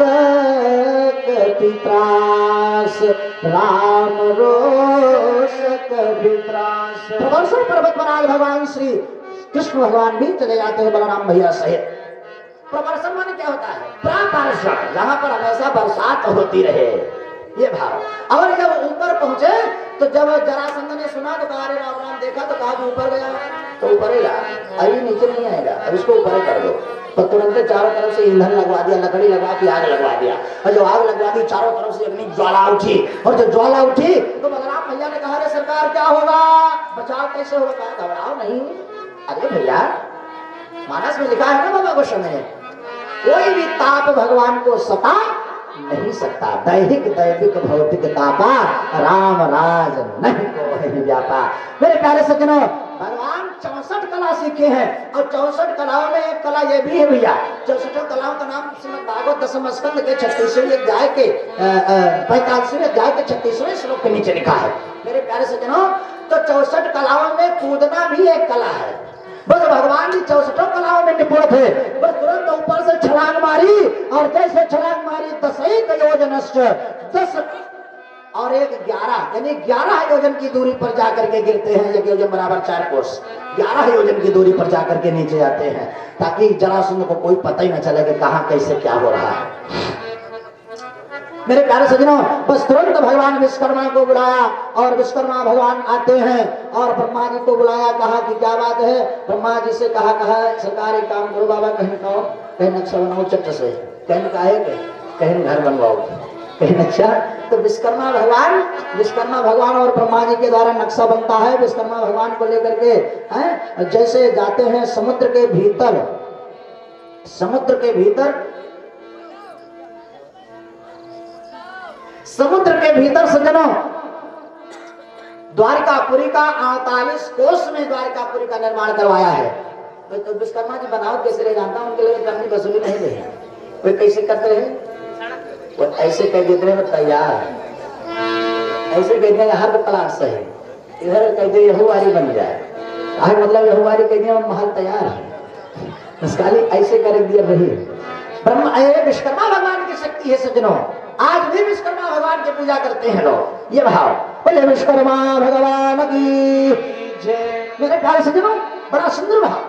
कपि त्रास, राम रोष कपि त्रास। प्रबरसन पर्वत पर आज भगवान श्री कृष्ण भगवान भी चले जाते हैं बलराम भैया सहित। प्रबरसन माने क्या होता है? प्रावर्षण, जहां पर हमेशा बरसात होती रहे, ये भाव। और जब ऊपर पहुंचे तो जब जरासंध ने सुना तो कहा अरे राम राम, देखा तो कहा कि ऊपर गया तो ऊपर ही अभी नीचे नहीं आएगा, अब इसको ऊपर कर दो। तो तुरंत चारों तरफ से ईंधन लगवा दिया, लकड़ी लगवा के आग लगवा दिया, और जो आग लगवा दी चारों तरफ से अग्नि ज्वाला उठी, और जब ज्वाला उठी तो बलराम भैया ने कहा अरे सरकार क्या होगा, बचाव कैसे होगा? कहा घबराओ नहीं, अरे भैया मानस में लिखा है ना बाबा गोस्वामी ने, कोई भी ताप भगवान को सता नहीं सकता, दैहिक दैविक भौतिक तापा राम राज नहीं को व्यापा। मेरे प्यारे सज्जनों, भगवान 64 कला सीखे हैं, और 64 कलाओं में एक कला ये भी है भैया, 64 कलाओं का नाम श्रीमद् भागवत दसम स्कंद के 36वें अध्याय के 45वें अध्याय के 36वें श्लोक के नीचे लिखा है। मेरे प्यारे सज्जनों, तो 64 कलाओं में कूदना भी एक कला है। बस भगवान जी 64 कलाओं में निपुण थे, बस तुरंत ऊपर से छलांग मारी, और जैसे छलांग मारी 10 योजनश्च 10 और 1 11, यानी 11 योजन की दूरी पर जाकर के गिरते हैं। 1 योजन बराबर 4 कोस, 11 योजन की दूरी पर जाकर के नीचे जाते हैं, ताकि जरासंध को कोई पता ही न चले कि कहाँ कैसे क्या हो रहा है। मेरे प्यारे सज्जनों, बस तुरंत भगवान विश्वकर्मा को बुलाया, और विश्वकर्मा भगवान आते हैं और ब्रह्मा जी को बुलाया, कहा कि क्या बात है। ब्रह्मा जी से कहा सरकार एक काम करो बाबा, कहीं कहो, कहीं नक्शा बनाओ चट्ट से, कहीं का है कहीं घर बनवाओ, कहीं नक्शा। तो विश्वकर्मा भगवान और ब्रह्मा जी के द्वारा नक्शा बनता है। विश्वकर्मा भगवान को लेकर के हैं, जैसे जाते हैं समुद्र के भीतर, सज्जनों, द्वारिकापुरी का 48 कोस में द्वारिकापुरी का निर्माण करवाया है। तो विश्वकर्मा जी बनाओ कैसे रहे जानता हूं, उनके लिए करनी वसूली नहीं रही, कोई कैसे करते रहे, वो ऐसे कह देते रहे तैयार, ऐसे कहते हैं हर प्लाट सही, इधर कहते यहुवारी बन जाए, मतलब यहुवारी कहते हैं महल तैयार है, ऐसे कर दिया रही। विश्वकर्मा भगवान की शक्ति है सज्जनों, आज भी विश्वकर्मा भगवान की पूजा करते हैं लोग, ये भाव। बोले विश्वकर्मा भगवान की जय। मेरे प्यारे सज्जनों, बड़ा सुंदर भाव।